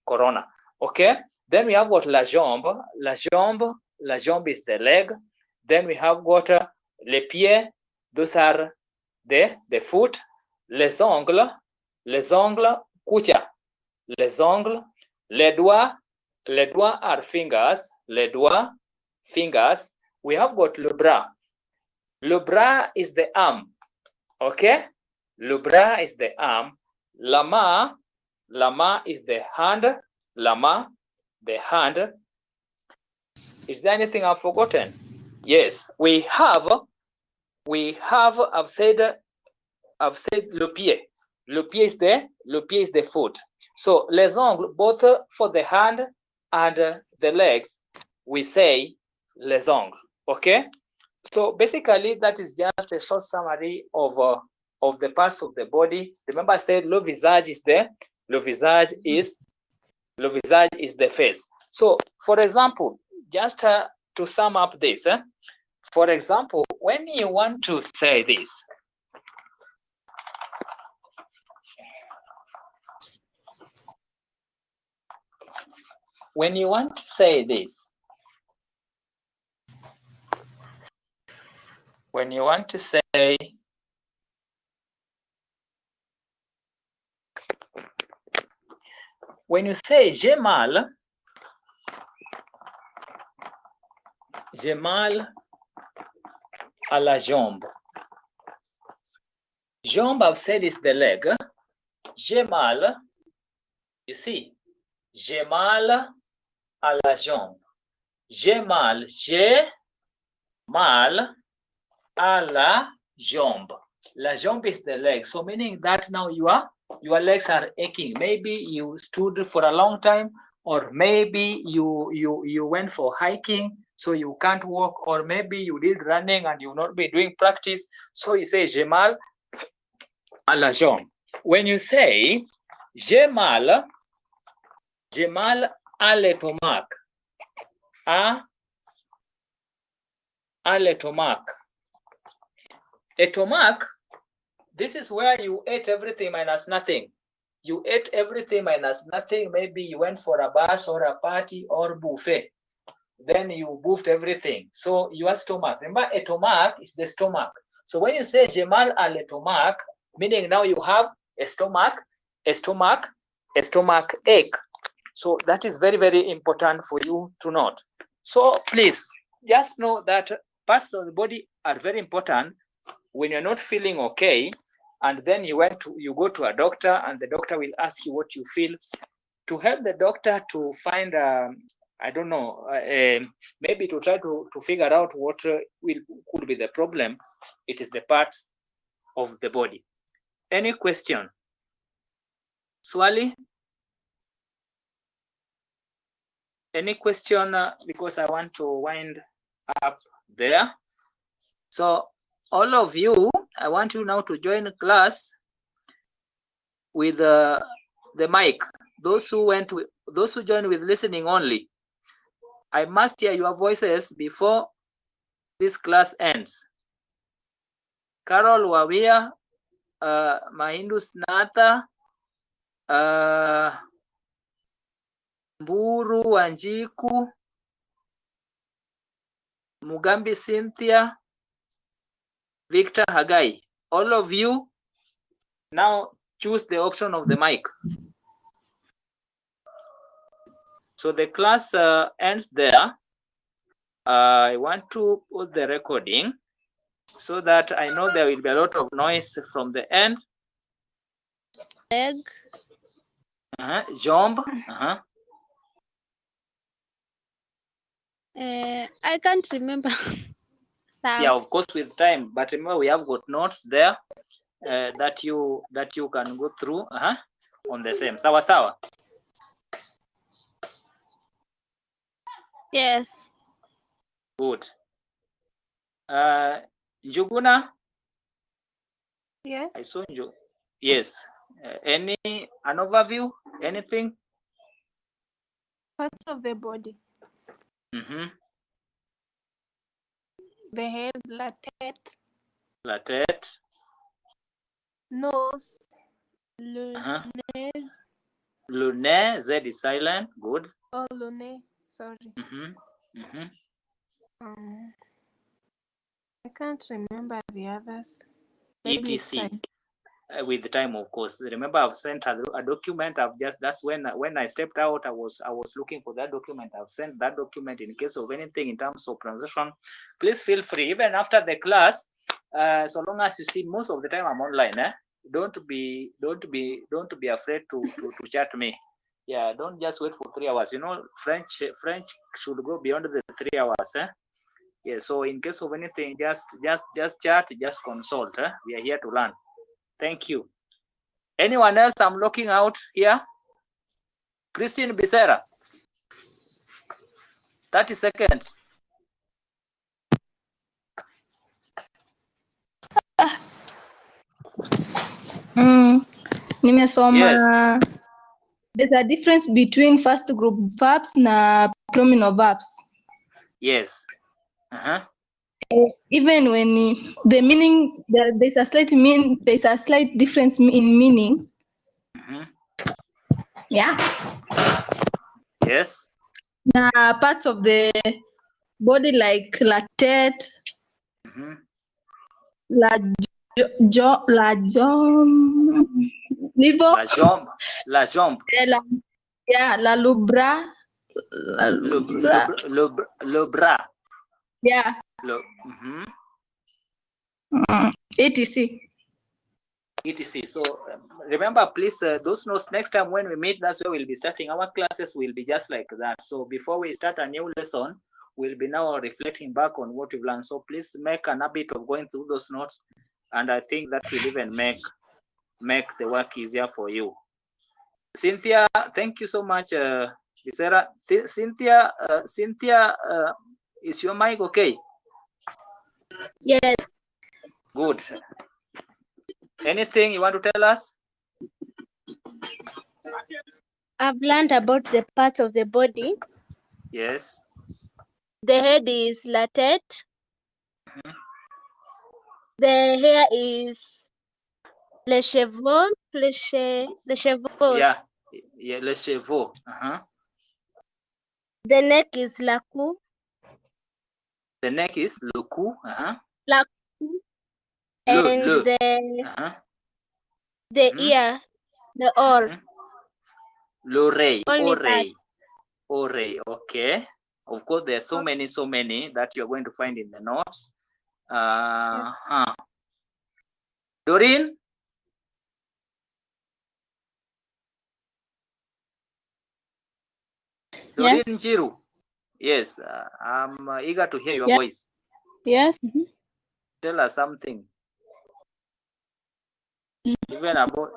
corona. Okay. Then we have got la jambe. La jambe. La jambe is the leg. Then we have got les pieds. Those are the foot. Les ongles. Les ongles. Kucha. Les ongles. Les doigts. Les doigts are fingers. Les doigts. Fingers. We have got le bras. Le bras is the arm. Okay. Le bras is the arm. La main. La main is the hand. La main. The hand. Is there anything I've forgotten? Yes, we have, I've said le pied. Le pied is the foot. So les ongles, both for the hand and the legs, we say les ongles. Okay. So basically, that is just a short summary of the parts of the body. Remember, I said le visage is the face. So, for example, just to sum up this, for example, when you want to say this, when you want to say this, when you want to say when you say j'ai mal à la jambe. Jambe, I've said, is the leg. J'ai mal, you see, j'ai mal à la jambe. J'ai mal à la jambe. La jambe is the leg. So meaning that now your legs are aching. Maybe you stood for a long time, or maybe you went for hiking, so you can't walk, or maybe you did running and you not be doing practice. So you say j'ai mal à la jambe. When you say j'ai mal à l'estomac, à l'estomac. Estomac, this is where you ate everything minus nothing. You ate everything minus nothing. Maybe you went for a bash or a party or buffet. Then you buffed everything. So your stomach. Remember, estomac is the stomach. So when you say j'ai mal à l'estomac, meaning now you have a stomach ache. So that is very, very important for you to note. So please just know that parts of the body are very important. When you're not feeling okay, and then you go to a doctor, and the doctor will ask you what you feel. To help the doctor to find, I don't know, maybe to try to figure out what could be the problem, it is the parts of the body. Any question? Swali? Any question? Because I want to wind up there. So all of you, I want you now to join class with the mic. Those who join with listening only, I must hear your voices before this class ends. Carol Wawia, Mahindus Natha, Mburu Wanjiku, Mugambi Cynthia, Victor Hagai. All of you now choose the option of the mic. So the class ends there. I want to pause the recording so that I know there will be a lot of noise from the end. Egg. Jomb. I can't remember. Yeah, of course with time, but remember we have got notes there that you can go through on the same. Sawa sawa. Yes. Good. Njuguna? Yes. I saw you. Yes. An overview? Anything? Parts of the body. The head, latet. Latet. Nose. Lunae. Lunae. Z is silent. Good. Oh, lunae. Sorry. I can't remember the others. Maybe ETC. With the time, of course. Remember, I've sent a document. That's when I stepped out. I was looking for that document. I've sent that document in case of anything in terms of transition. Please feel free, even after the class. So long as you see, most of the time I'm online. Don't be afraid to chat me. Yeah, don't just wait for 3 hours. You know, French should go beyond the 3 hours. Yeah. So in case of anything, just chat, just consult. We are here to learn. Thank you. Anyone else? I'm looking out here. Christine Becerra. 30 seconds. Nimesoma. Yes. There's a difference between first group verbs na pronominal verbs. Yes. Even when the meaning there's a slight difference in meaning. Yeah. Yes. Na parts of the body like latet, la jambe. La lubra. Le bras. Yeah. ETC. So remember, please, those notes next time when we meet, that's where we'll be starting. Our classes will be just like that. So before we start a new lesson, we'll be now reflecting back on what we've learned. So please make an habit of going through those notes, and I think that will even make the work easier for you. Cynthia, thank you so much. Sarah, Cynthia, is your mic okay? Yes. Good. Anything you want to tell us? I've learned about the parts of the body. Yes. The head is latet. The hair is les cheveux. Yeah, les cheveux. The neck is la cou. The neck is le cou. La cou. And the ear, the oar. L'oreille. Oreille. Okay. Of course, there are so many that you're going to find in the notes. Doreen? Doreen Njiru? Yes, I'm eager to hear your voice. Yes. Tell us something. Even about,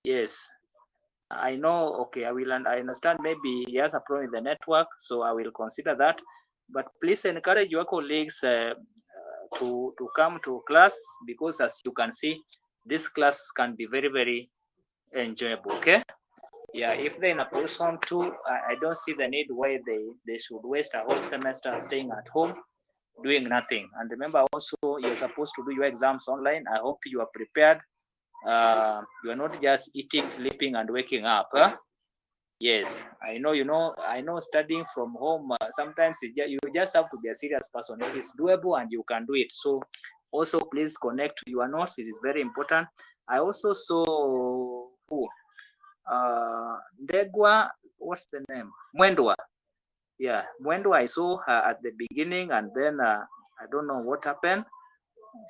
yes, I know. Okay, I understand. Maybe he has a problem with the network, so I will consider that. But please encourage your colleagues to come to class, because as you can see, this class can be very, very enjoyable. Okay. Yeah, if they're in a position to, I don't see the need why they should waste a whole semester staying at home doing nothing. And remember also, you're supposed to do your exams online. I hope you are prepared. You are not just eating, sleeping, and waking up. Huh? Yes, I know. I know studying from home, sometimes you just have to be a serious person. It is doable and you can do it. So also please connect to your notes. It is very important. I also saw who? Ndegwa, what's the name? Mwendwa. Yeah, Mwendwa, I saw her at the beginning, and then I don't know what happened.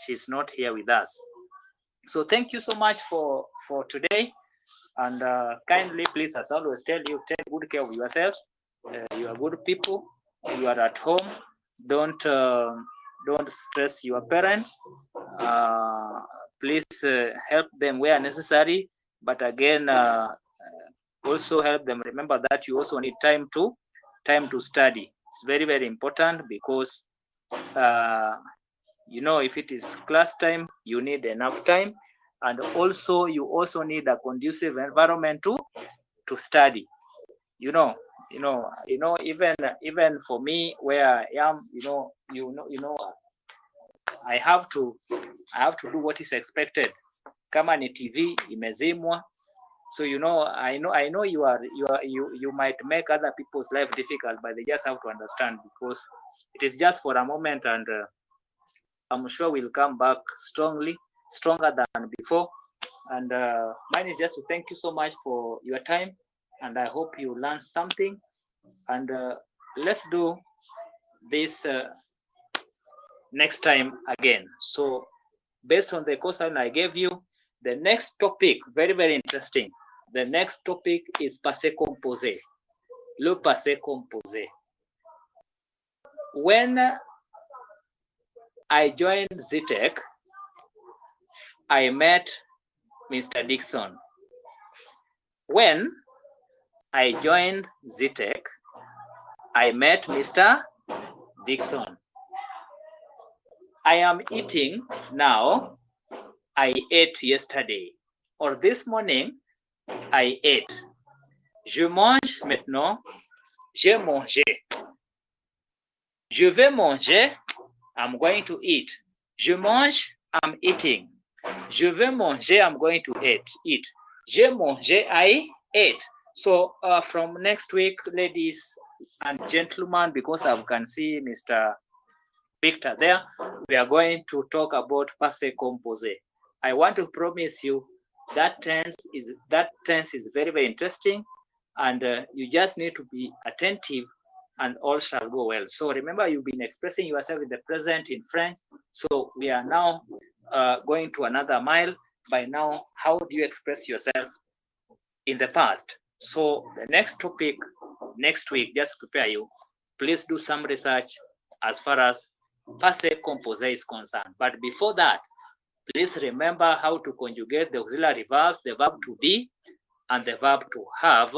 She's not here with us. So thank you so much for today, and kindly please, as I always tell you, take good care of yourselves. You are good people. You are at home. Don't stress your parents. Please help them where necessary, but again, also help them remember that you also need time to study. It's very, very important, because if it is class time, you need enough time, and also you also need a conducive environment to study. Even for me, where I am, I have to do what is expected. Kama ni TV imezimwa, so I know you might make other people's life difficult, but they just have to understand, because it is just for a moment, and I'm sure we'll come back stronger than before. And mine is just to thank you so much for your time, and I hope you learned something. And let's do this next time again. So based on the course I gave you, the next topic, very, very interesting. The next topic is passé composé. Le passé composé. When I joined ZTech, I met Mr. Dixon. When I joined ZTech, I met Mr. Dixon. I am eating now. I ate yesterday, or this morning, I ate. Je mange maintenant. J'ai mangé. Je vais manger. I'm going to eat. Je mange. I'm eating. Je vais manger. I'm going to eat. J'ai mangé. I ate. So from next week, ladies and gentlemen, because I can see Mr. Victor there, we are going to talk about passé composé. I want to promise you that tense is very, very interesting, and you just need to be attentive, and all shall go well. So remember, you've been expressing yourself in the present in French. So we are now going to another mile. By now, how do you express yourself in the past? So the next topic next week, just prepare you. Please do some research as far as passé composé is concerned. But before that, please remember how to conjugate the auxiliary verbs, the verb to be and the verb to have,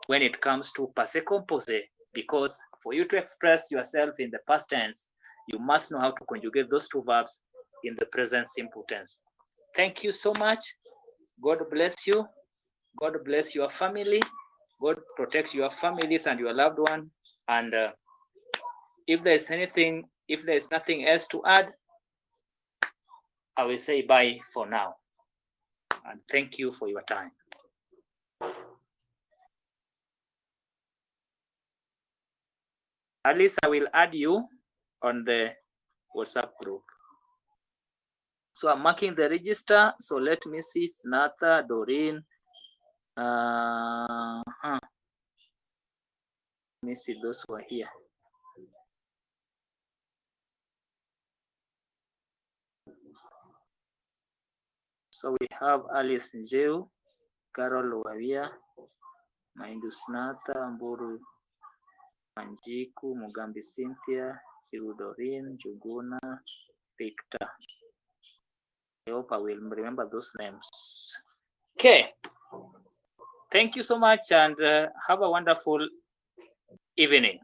when it comes to passé composé, because for you to express yourself in the past tense, you must know how to conjugate those two verbs in the present simple tense. Thank you so much. God bless you. God bless your family. God protect your families and your loved one. And if there is nothing else to add, I will say bye for now. And thank you for your time. Alice, I will add you on the WhatsApp group. So I'm marking the register. So let me see, Snatha, Doreen. Let me see those who are here. So we have Alice Njeu, Carol Wawia, Maindu Snatha, Mburu Manjiku, Mugambi Cynthia, Chiru Doreen, Juguna, Victor. I hope I will remember those names. Okay. Thank you so much, and have a wonderful evening.